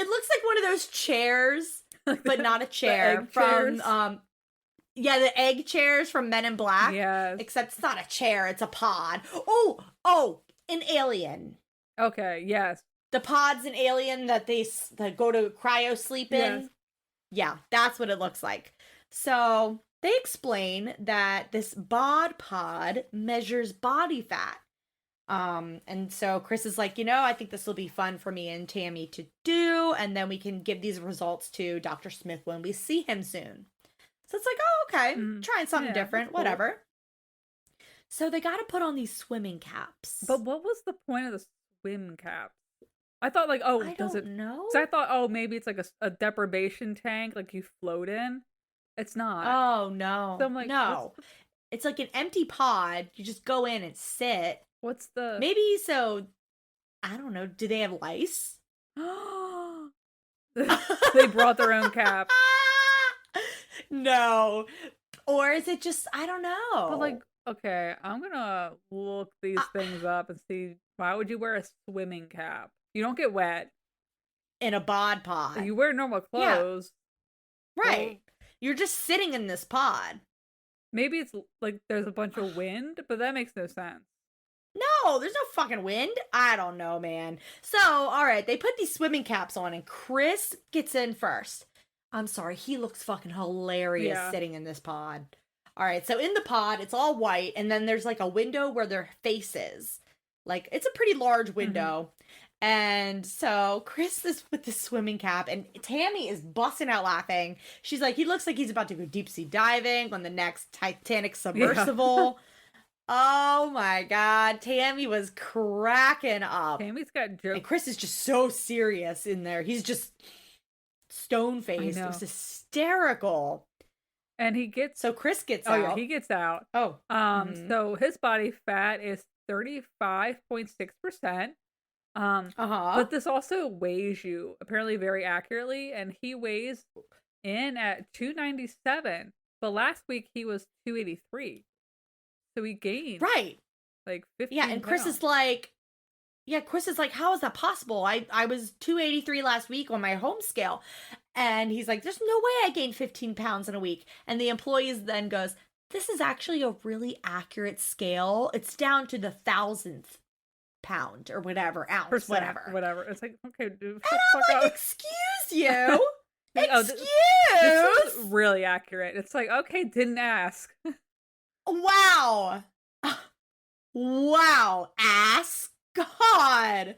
looks like one of those chairs, but not a chair from, the egg chairs from Men in Black. Yes. Except it's not a chair, it's a pod. Oh, an Alien. Okay, yes. The pod's an Alien that they go to cryo sleep in. Yes. Yeah, that's what it looks like. So they explain that this bod pod measures body fat. And so Chris is like, you know, I think this will be fun for me and Tammy to do. And then we can give these results to Dr. Smith when we see him soon. So it's like, oh, okay. Trying something different. Cool. Whatever. So they got to put on these swimming caps. But what was the point of the swim cap? I thought like, oh, I don't know. So I thought, oh, maybe it's like a deprivation tank, like you float in. It's not. Oh, no. So I'm like, no. It's like an empty pod. You just go in and sit. What's the... Maybe so, I don't know. Do they have lice? They brought their own cap. No. Or is it just, I don't know. But like, okay, I'm gonna look these things up and see, why would you wear a swimming cap? You don't get wet. in a bod pod. You wear normal Yeah. clothes. Right. You're just sitting in this pod. Maybe it's like there's a bunch of wind, but that makes no sense. No, there's no fucking wind. I don't know, man. So, all right, they put these swimming caps on, and Chris gets in first. I'm sorry, he looks fucking hilarious sitting in this pod. All right, so in the pod, it's all white, and then there's like a window where their face is. Like, it's a pretty large window. And so Chris is with the swimming cap, and Tammy is busting out laughing. She's like, he looks like he's about to go deep sea diving on the next Titanic submersible. Oh my God. Tammy was cracking up. Tammy's got jokes. And Chris is just so serious in there. He's just stone-faced. It was hysterical. And he gets... So Chris gets out. Oh, yeah, he gets out. Oh. So his body fat is 35.6%. But this also weighs you apparently very accurately, and he weighs in at 297. But last week he was 283. So he gained like 15 Yeah, and Chris is like, how is that possible? I was 283 last week on my home scale. And he's like, there's no way I gained 15 pounds in a week. And the employees then goes, this is actually a really accurate scale. It's down to the 1,000th pound or whatever, ounce, whatever. It's like, okay, dude, and I'm like, excuse you? This is really accurate. It's like, okay, didn't ask. Wow. Wow. Ask God.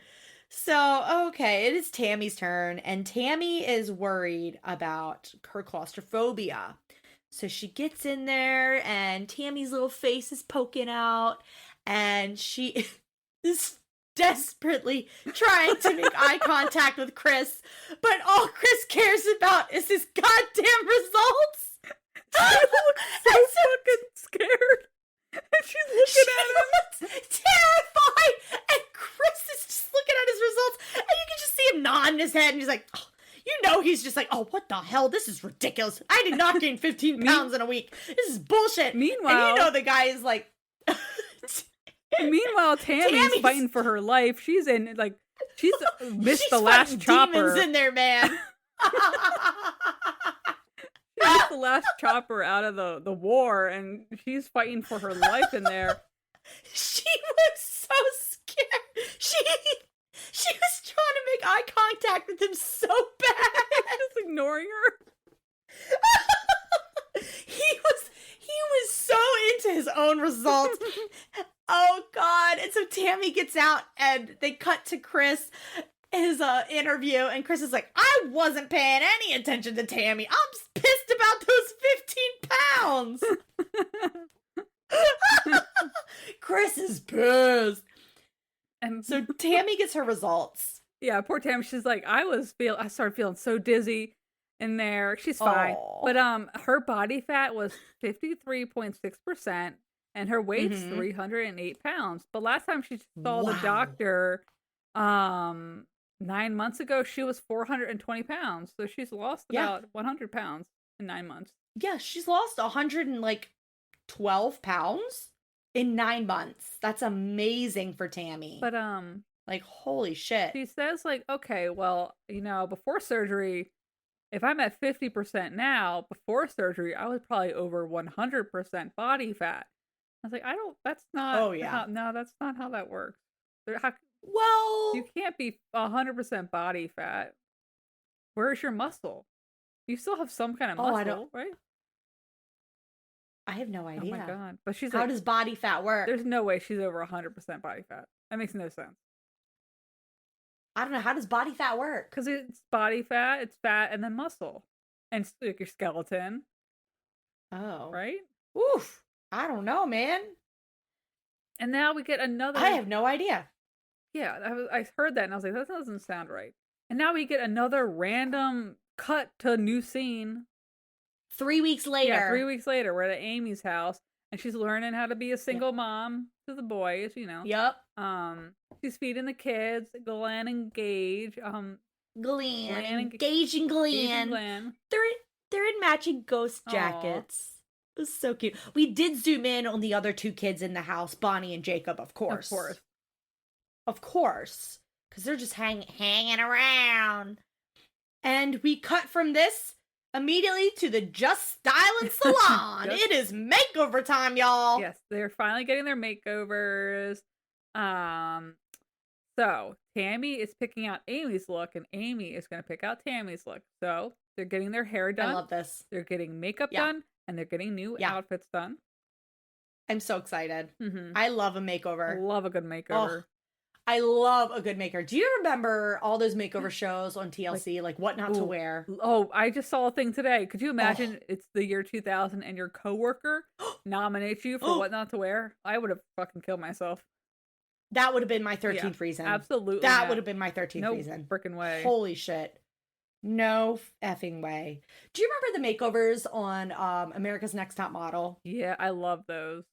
So, okay, it is Tammy's turn, and Tammy is worried about her claustrophobia. So she gets in there, and Tammy's little face is poking out, and she is desperately trying to make eye contact with Chris, but all Chris cares about is his goddamn results. She looks so fucking scared. And she's looking at him. Terrified. And Chris is just looking at his results. And you can just see him nodding his head. And he's like, oh, he's just like, oh, what the hell? This is ridiculous. I did not gain 15 pounds in a week. This is bullshit. Meanwhile, and the guy is like... Meanwhile, Tammy's fighting for her life. She's in, like, she's missed the last chopper. Demons in there, man. She's the last chopper out of the war, and she's fighting for her life in there. She was so scared. She was trying to make eye contact with him so bad. Just ignoring her. He was so into his own results. Oh God. And so Tammy gets out, and they cut to Chris, his interview, and Chris is like, I wasn't paying any attention to Tammy. I'm pissed about those 15 pounds. Chris is pissed. And so Tammy gets her results. Yeah, poor Tammy. She's like, I started feeling so dizzy in there. She's fine. But her body fat was 53.6%, and her weight's 308 pounds. But last time she saw the doctor, 9 months ago, she was 420 pounds. So she's lost about 100 pounds in 9 months. Yeah, she's lost 112 pounds in 9 months. That's amazing for Tammy. But like, holy shit. She says, like, okay, well, before surgery, if I'm at 50% now, before surgery, I was probably over 100% body fat. I was like, that's not, that's not how that works. Well, you can't be 100% body fat. Where's your muscle? You still have some kind of muscle, right? I have no idea. Oh my God. But she's how does body fat work? There's no way she's over 100% body fat. That makes no sense. I don't know. How does body fat work? Because it's body fat, it's fat, and then muscle. And like your skeleton. Oh. Right? Oof. I don't know, man. And now we get another... I have no idea. Yeah, I heard that, and I was like, that doesn't sound right. And now we get another random cut to a new scene. 3 weeks later. Yeah, 3 weeks later. We're at Amy's house, and she's learning how to be a single mom to the boys, Yep. She's feeding the kids, Glenn and Gage. Glenn. Gage and Glenn. They're in matching ghost jackets. Aww. It was so cute. We did zoom in on the other 2 kids in the house, Bonnie and Jacob, of course. Of course. Because they're just hanging around. And we cut from this immediately to the Just Styling Salon. Yes. It is makeover time, y'all. Yes, they're finally getting their makeovers. So Tammy is picking out Amy's look, and Amy is going to pick out Tammy's look. So they're getting their hair done. I love this. They're getting makeup Yeah. done, and they're getting new Yeah. outfits done. I'm so excited. Mm-hmm. I love a I makeover. love a good makeover. I love a good maker. Do you remember all those makeover shows on TLC, like What Not to Ooh. Wear? Oh, I just saw a thing today. Could you imagine it's the year 2000 and your coworker nominates you for what not to wear? I would have fucking killed myself. That would have been my 13th reason. Absolutely. That not. would have been my 13th no reason. freaking way. Holy shit. No effing way. Do you remember the makeovers on America's Next Top Model? Yeah, I love those.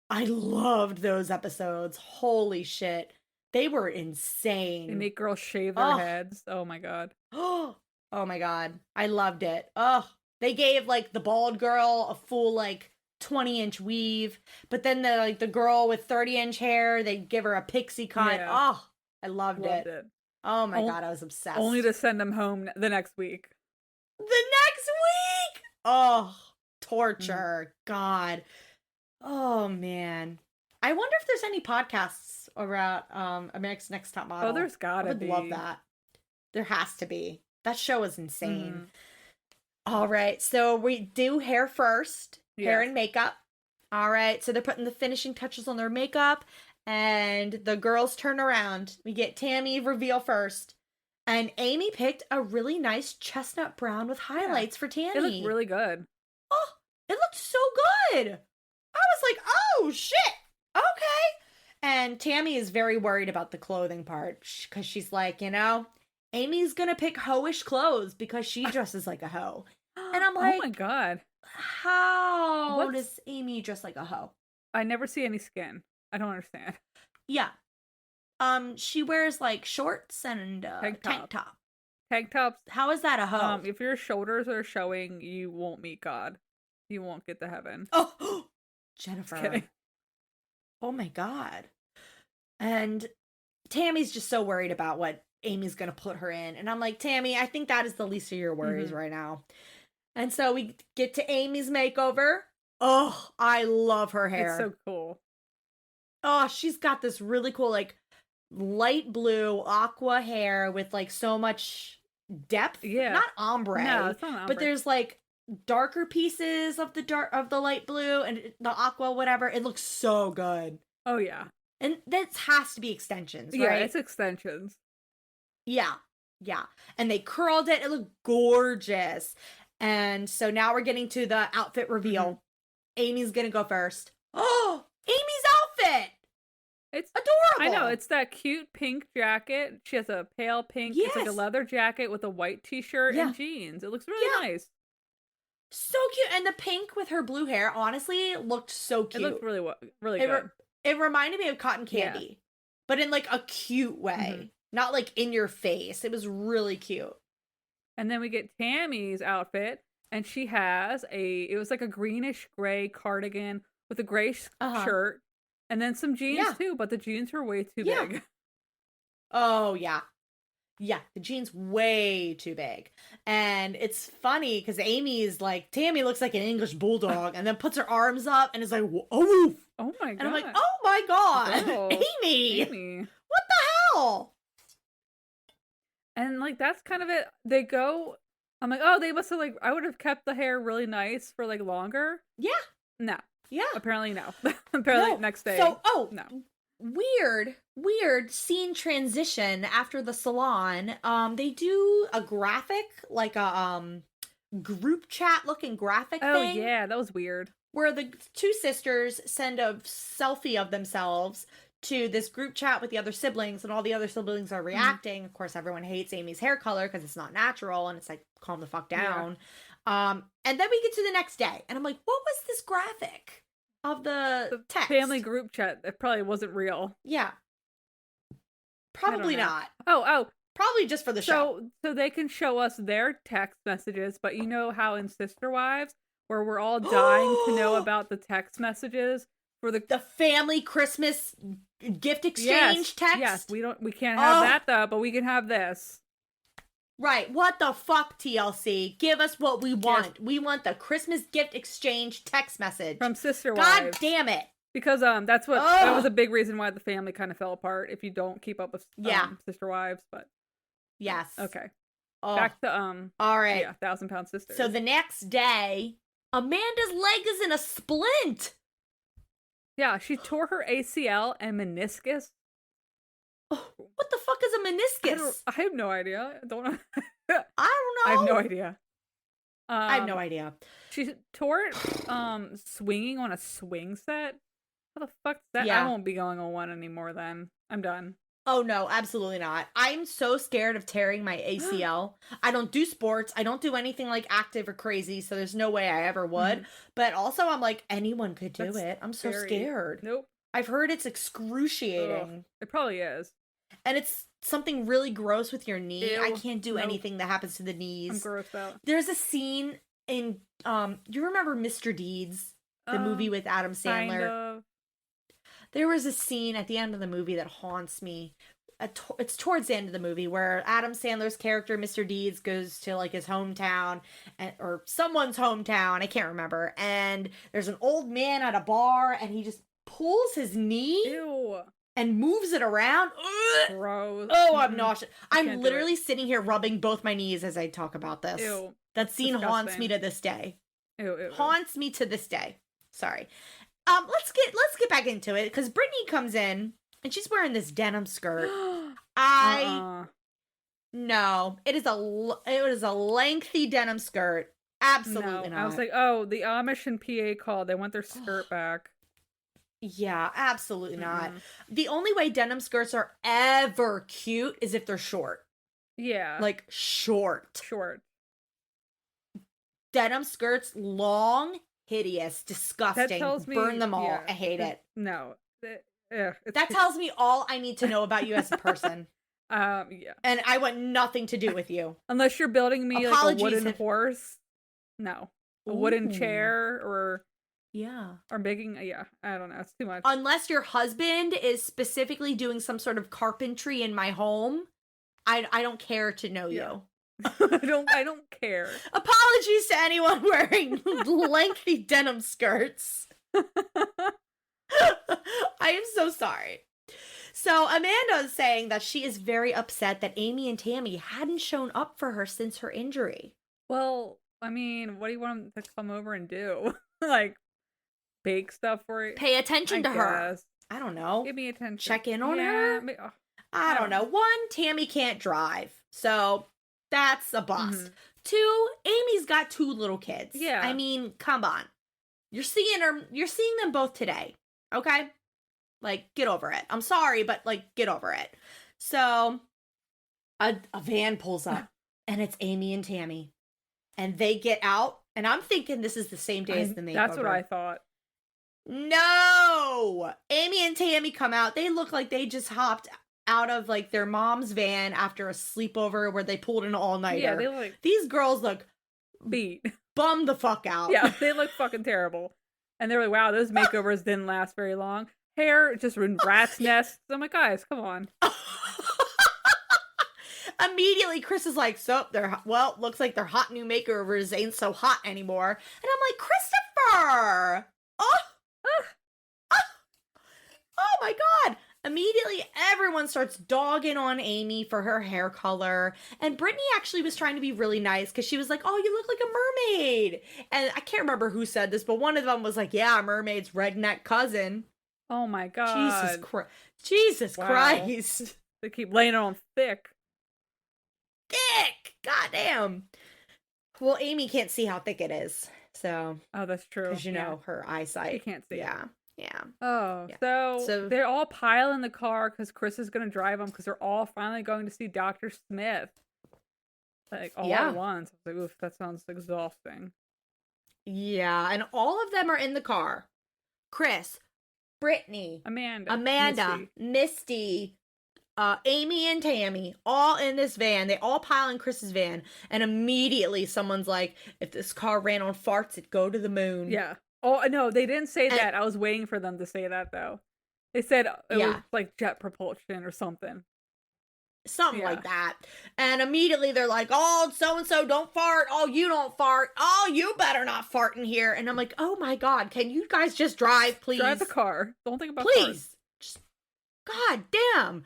I loved those episodes. Holy shit. They were insane. They make girls shave their Oh. heads. Oh my god. Oh my god. I loved it. Oh, they gave like the bald girl a full like 20-inch weave, but then the girl with 30-inch hair, they give her a pixie cut. Yeah. Oh, I loved Loved it. it. Oh my On- god, I was obsessed. Only to send them home the next week. the next week. Oh, torture. God. Oh man. I wonder if there's any podcasts about America's Next Top Model. Oh, there's I gotta would be. love that. There has to be. That show is insane. Mhm. All right, so we do hair first, hair Yes. and makeup. All right, so they're putting the finishing touches on their makeup, and the girls turn around. We get Tammy reveal first, and Amy picked a really nice chestnut brown with highlights for Tammy. It looked really good. Oh, it looked so good. I was like, oh shit, okay. And Tammy is very worried about the clothing part because she's like, Amy's gonna pick hoish clothes because she dresses like a hoe. And I'm like, oh my god. how What's- does Amy dress like a hoe? I never see any skin. I don't understand. Yeah. She wears like shorts and Tank tank top. top. Tank tops. How is that a hoe? If your shoulders are showing, you won't meet God. You won't get to heaven. Oh, Just Jennifer. kidding. Oh my god. And Tammy's just so worried about what Amy's gonna put her in. And I'm like, Tammy, I think that is the least of your worries right now. And so we get to Amy's makeover. Oh, I love her hair. It's so cool. Oh, she's got this really cool, like, light blue aqua hair with like so much depth. Yeah. Not ombre. No, it's not But there's like darker pieces of the light blue and the aqua, whatever. It looks so good. Oh yeah. And that has to be extensions, Yeah, right? it's extensions. Yeah. Yeah. And they curled it. It looked gorgeous. And so now we're getting to the outfit reveal. Amy's gonna go first. Oh, Amy's outfit! It's Adorable. I know, it's that cute pink jacket. She has a pale pink. It's like a Yes. leather jacket with a white t-shirt Yeah. and jeans. It looks really nice. so cute. And the pink with her blue hair, honestly, looked so cute. It looked really It good. It reminded me of cotton Yeah. candy, but in like a cute way, Mhm. not like in your face. It was really cute. And then we get Tammy's outfit, and she has it was like a greenish gray cardigan with a gray Uh-huh. shirt, and then some jeans Yeah. too, but the jeans were way too Yeah. big. Oh yeah. Yeah, the jeans way too big. And it's funny because Amy is like, Tammy looks like an English bulldog and then puts her arms up and is like, oh. Oh my god. And I'm like, oh my god, Girl, Amy, Amy. what the hell? And like that's kind of it. They go I'm like, oh, they must have like I would have kept the hair really nice for like longer. Yeah, No. yeah. Apparently no. Apparently No. next day. So, no. weird scene transition after the salon. They do a graphic, like a group chat looking graphic Oh thing. yeah, that was weird. Where the two sisters send a selfie of themselves to this group chat with the other siblings, and all the other siblings are reacting. Of course, everyone hates Amy's hair color because it's not natural, and it's like, calm the fuck down. And then we get to the next day, and I'm like, what was this graphic of the text? Family group chat. It probably wasn't real. Yeah. Probably know. not. Oh, Probably just for the show. so they can show us their text messages, but you know how in Sister Wives, where we're all dying to know about the text messages for the The family Christmas gift exchange text. Yes, we can't have Oh. that though, but we can have this. Right. What the fuck, TLC? Give us what we want. We want the Christmas gift exchange text message. From Sister God Wives. damn it. Because that was a big reason why the family kind of fell apart if you don't keep up with Sister Wives, but yes. Okay. Oh. Back to all right. 1,000-pound sisters. So the next day, Amanda's leg is in a splint. Yeah, she tore her ACL and meniscus. Oh, what the fuck is a meniscus? I have no idea. I don't know. I don't know. I have no idea. I have no idea. She tore it swinging on a swing set. What the fuck's that? Yeah. I won't be going on one anymore then. I'm done. Oh, no, absolutely not. I'm so scared of tearing my ACL. I don't do sports. I don't do anything like active or crazy, so there's no way I ever would. Mm-hmm. But also, I'm like, anyone could do it. I'm so scared. Nope. I've heard it's excruciating. Ugh, it probably is. And it's something really gross with your knee. Ew. I can't do anything that happens to the knees. I'm grossed out. There's a scene in, you remember Mr. Deeds? The movie with Adam Sandler? Kind of. There was a scene at the end of the movie that haunts me. It's towards the end of the movie where Adam Sandler's character, Mr. Deeds, goes to like his hometown or someone's hometown. I can't remember. And there's an old man at a bar and he just pulls his knee. Ew. And moves it around. Ugh. Gross. Oh, I'm nauseous. I'm do literally sitting here rubbing both my knees as I talk about this. Ew. That scene Disgusting. haunts me to this day. Ew. Haunts me to this day. Sorry. Let's get back into it because Brittany comes in and she's wearing this denim skirt. No, it is a lengthy denim skirt. Absolutely not. I was like, oh, the Amish and PA called. They want their skirt back. Yeah, absolutely not. The only way denim skirts are ever cute is if they're short. Yeah. Like short. Short. Denim skirts, long, hideous, disgusting. That tells me, burn them all. yeah, I hate it. No. That tells me all I need to know about you as a person. Yeah. And I want nothing to do with you. Unless you're building me Apologies like a wooden if- horse. No. A wooden chair or making, I don't know. It's too much. Unless your husband is specifically doing some sort of carpentry in my home, I don't care to know you. I don't care. Apologies to anyone wearing lengthy denim skirts. I am so sorry. So Amanda is saying that she is very upset that Amy and Tammy hadn't shown up for her since her injury. Well, I mean, what do you want them to come over and do? Like, bake stuff for you? Pay attention to her. Guess. I don't know. Give me attention. Check in on her. I don't know. One, Tammy can't drive. So that's a bust. Mm-hmm. Two, Amy's got two little kids. Yeah. I mean, come on. You're seeing them both today. Okay? Like, get over it. I'm sorry, but like, get over it. So a van pulls up and it's Amy and Tammy. And they get out, and I'm thinking this is the same day as the makeover. That's what I thought. No! Amy and Tammy come out. They look like they just hopped out of like their mom's van after a sleepover where they pulled an all-nighter. Yeah, they look these girls look beat. Bummed the fuck out. Yeah, they look fucking terrible. And they're like, wow, those makeovers didn't last very long. Hair just in rat's nests. I'm like, guys, come on. Immediately, Chris is like, so looks like their hot new makeovers ain't so hot anymore. And I'm like, Christopher! Oh my God! Immediately, everyone starts dogging on Amy for her hair color. And Brittany actually was trying to be really nice because she was like, oh, you look like a mermaid. And I can't remember who said this, but one of them was like, yeah, mermaid's redneck cousin. Oh my God. Jesus Wow. Christ. They keep laying it on thick. Thick! Goddamn. Well, Amy can't see how thick it is. So. Oh, that's true. Because you know her eyesight. You can't see. Yeah. Yeah. Oh, Yeah. So they're all pile in the car because Chris is going to drive them because they're all finally going to see Dr. Smith. Like, all at once. I was like, oof, that sounds exhausting. Yeah, and all of them are in the car. Chris, Brittany, Amanda, Misty, Amy and Tammy, all in this van. They all pile in Chris's van, and immediately someone's like, if this car ran on farts, it'd go to the moon. Yeah. Oh, no, they didn't say that. I was waiting for them to say that, though. They said it was like jet propulsion or something. Something Yeah. like that. And immediately they're like, oh, so-and-so don't fart. Oh, you don't fart. Oh, you better not fart in here. And I'm like, oh my God, can you guys just drive, please? Drive the car. Don't think about farts. Please. Just, God damn.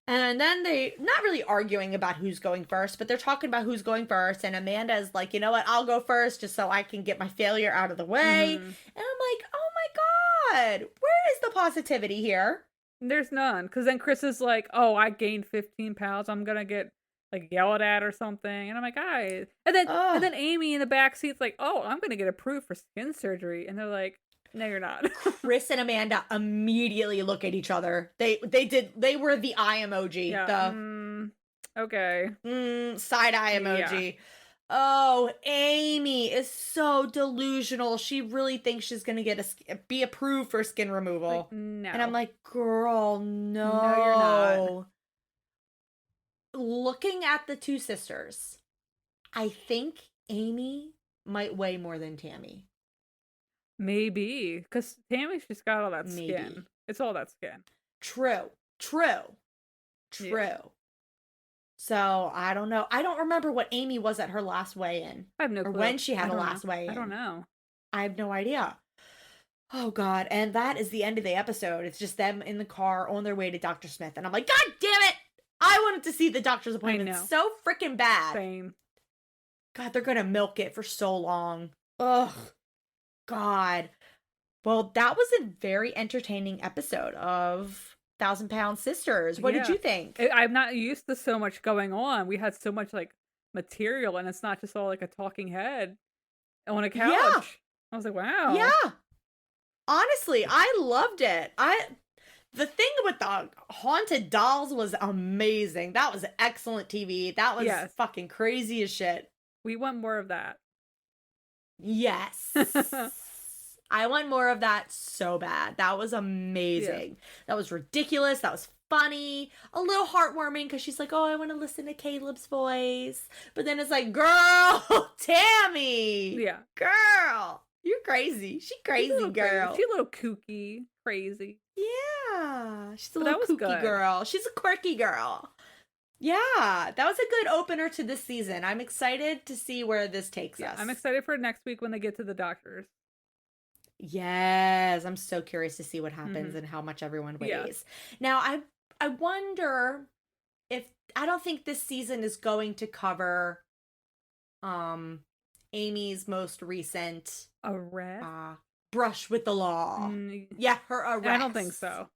And then they, not really arguing about who's going first, but they're talking about who's going first. And Amanda's like, you know what? I'll go first just so I can get my failure out of the way. Mhm. And I'm like, oh my God, where is the positivity here? There's none. Because then Chris is like, oh, I gained 15 pounds. I'm going to get like yelled at or something. And I'm like, guys. And then Amy in the back seat's like, oh, I'm going to get approved for skin surgery. And they're like, no, you're not. Chris and Amanda immediately look at each other. They were the eye emoji. Yeah. Okay. Side eye emoji. Yeah. Oh, Amy is so delusional. She really thinks she's gonna be approved for skin removal. Like, no. And I'm like, girl, no. No, you're not. Looking at the two sisters, I think Amy might weigh more than Tammy. Maybe. Because Tammy's just got all that skin. Maybe. It's all that skin. True. Yeah. So I don't know. I don't remember what Amy was at her last weigh-in. I have no Or clue. when she had I a don't last know. weigh-in. I don't know. I have no idea. Oh God. And that is the end of the episode. It's just them in the car on their way to Dr. Smith. And I'm like, God damn it! I wanted to see the doctor's appointment know. so freaking bad. Same. God, they're gonna milk it for so long. Ugh. God. Well, that was a very entertaining episode of 1,000-Pound Sisters. What did Yeah. you think? I'm not used to so much going on. We had so much like material, and it's not just all like a talking head on a couch. Yeah. I was like, wow. Yeah. Honestly, I loved it. The thing with the haunted dolls was amazing. That was excellent TV. That was Yes. fucking crazy as shit. We want more of that. Yes. I want more of that so bad. That was amazing. That was ridiculous. That was funny. A little heartwarming because she's like, oh, I want to listen to Caleb's voice. But then it's like, girl, Tammy. Yeah. Girl, you're crazy. She She's a crazy little girl. She's a little kooky, crazy. Yeah. She's a But little that was kooky good. girl. She's a quirky girl. Yeah. That was a good opener to this season. I'm excited to see where this takes us. I'm excited for next week when they get to the doctors. Yes, I'm so curious to see what happens and how much everyone weighs. Yeah. Now, I wonder if I don't think this season is going to cover Amy's most recent Arrest? brush with the law. Yeah, her arrest. I don't think so.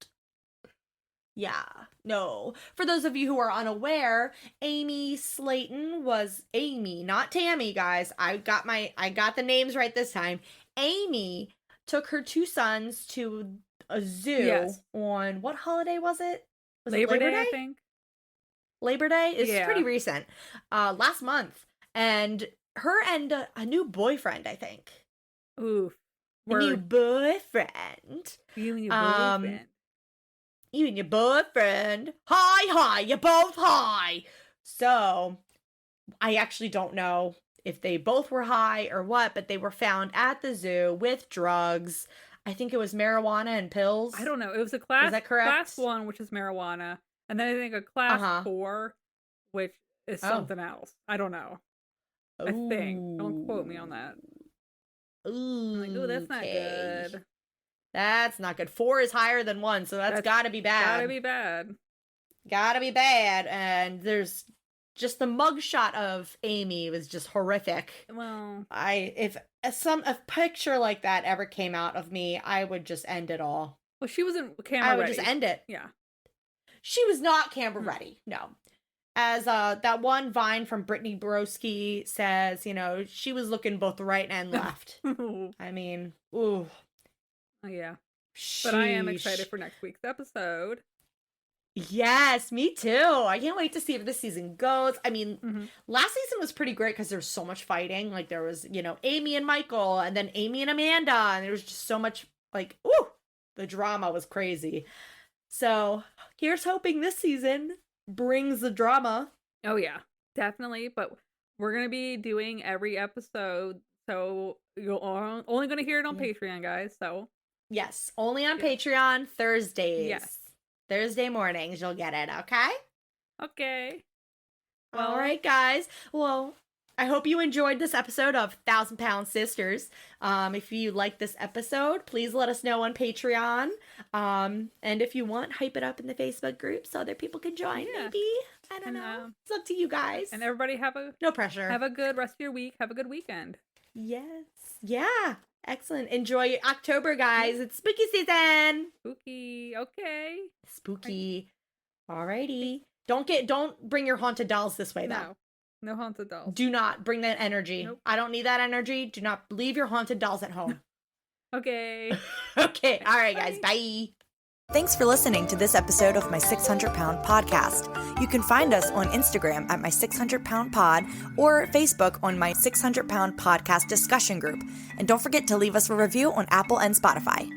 Yeah, no. For those of you who are unaware, Amy Slayton was Amy, not Tammy, guys. I got the names right this time. Amy took her two sons to a zoo on what holiday was it? Was Labor it Labor Day, Day? I think. Labor Day is Yeah. pretty recent. Last month. And her and a new boyfriend, I think. Oof. A new boyfriend. You and your Um, boyfriend. You and your boyfriend. Hi, you're both high. So, I actually don't know if they both were high or what, but they were found at the zoo with drugs. I think it was marijuana and pills. I don't know. It was a class. Is that correct? Class 1, which is marijuana, and then I think a class 4, which is something else. I don't know. I think. Don't quote me on that. Ooh, I'm like, ooh, that's not good. That's not good. 4 is higher than 1, so that's gotta be bad. Gotta be bad. Gotta be bad. And there's just the mugshot of Amy was just horrific. Well, If a picture like that ever came out of me, I would just end it all. well, she wasn't camera I would ready. just end it. Yeah. She was not camera ready. No. As that one Vine from Brittany Broski says, she was looking both right and left. I mean, ooh. Oh, yeah. But I am Sheesh. excited for next week's episode. Yes, me too. I can't wait to see if this season goes. I mean, last season was pretty great because there was so much fighting. Like there was, Amy and Michael, and then Amy and Amanda, and there was just so much the drama was crazy. So here's hoping this season brings the drama. Oh, yeah. Definitely. But we're going to be doing every episode. So you're only going to hear it on Patreon, guys. So yes, only on Patreon Thursdays. Yes. Thursday mornings, you'll get it, okay? Okay. All right, guys. Well, I hope you enjoyed this episode of 1,000-Pound Sisters. If you like this episode, please let us know on Patreon. And if you want, hype it up in the Facebook group so other people can join, maybe. I don't know. It's up to you guys. And everybody no pressure. Have a good rest of your week. Have a good weekend. Yes. Yeah. Excellent. Enjoy October, guys. It's spooky season. Spooky. Okay. Spooky. Alrighty. Don't bring your haunted dolls this way, though. No haunted dolls. Do not bring that energy. Nope. I don't need that energy. Do not leave your haunted dolls at home. Okay. Okay. All right, guys. Bye. Thanks for listening to this episode of My 600-Pound Podcast. You can find us on Instagram at My 600-Pound Pod or Facebook on My 600-Pound Podcast discussion group. And don't forget to leave us a review on Apple and Spotify.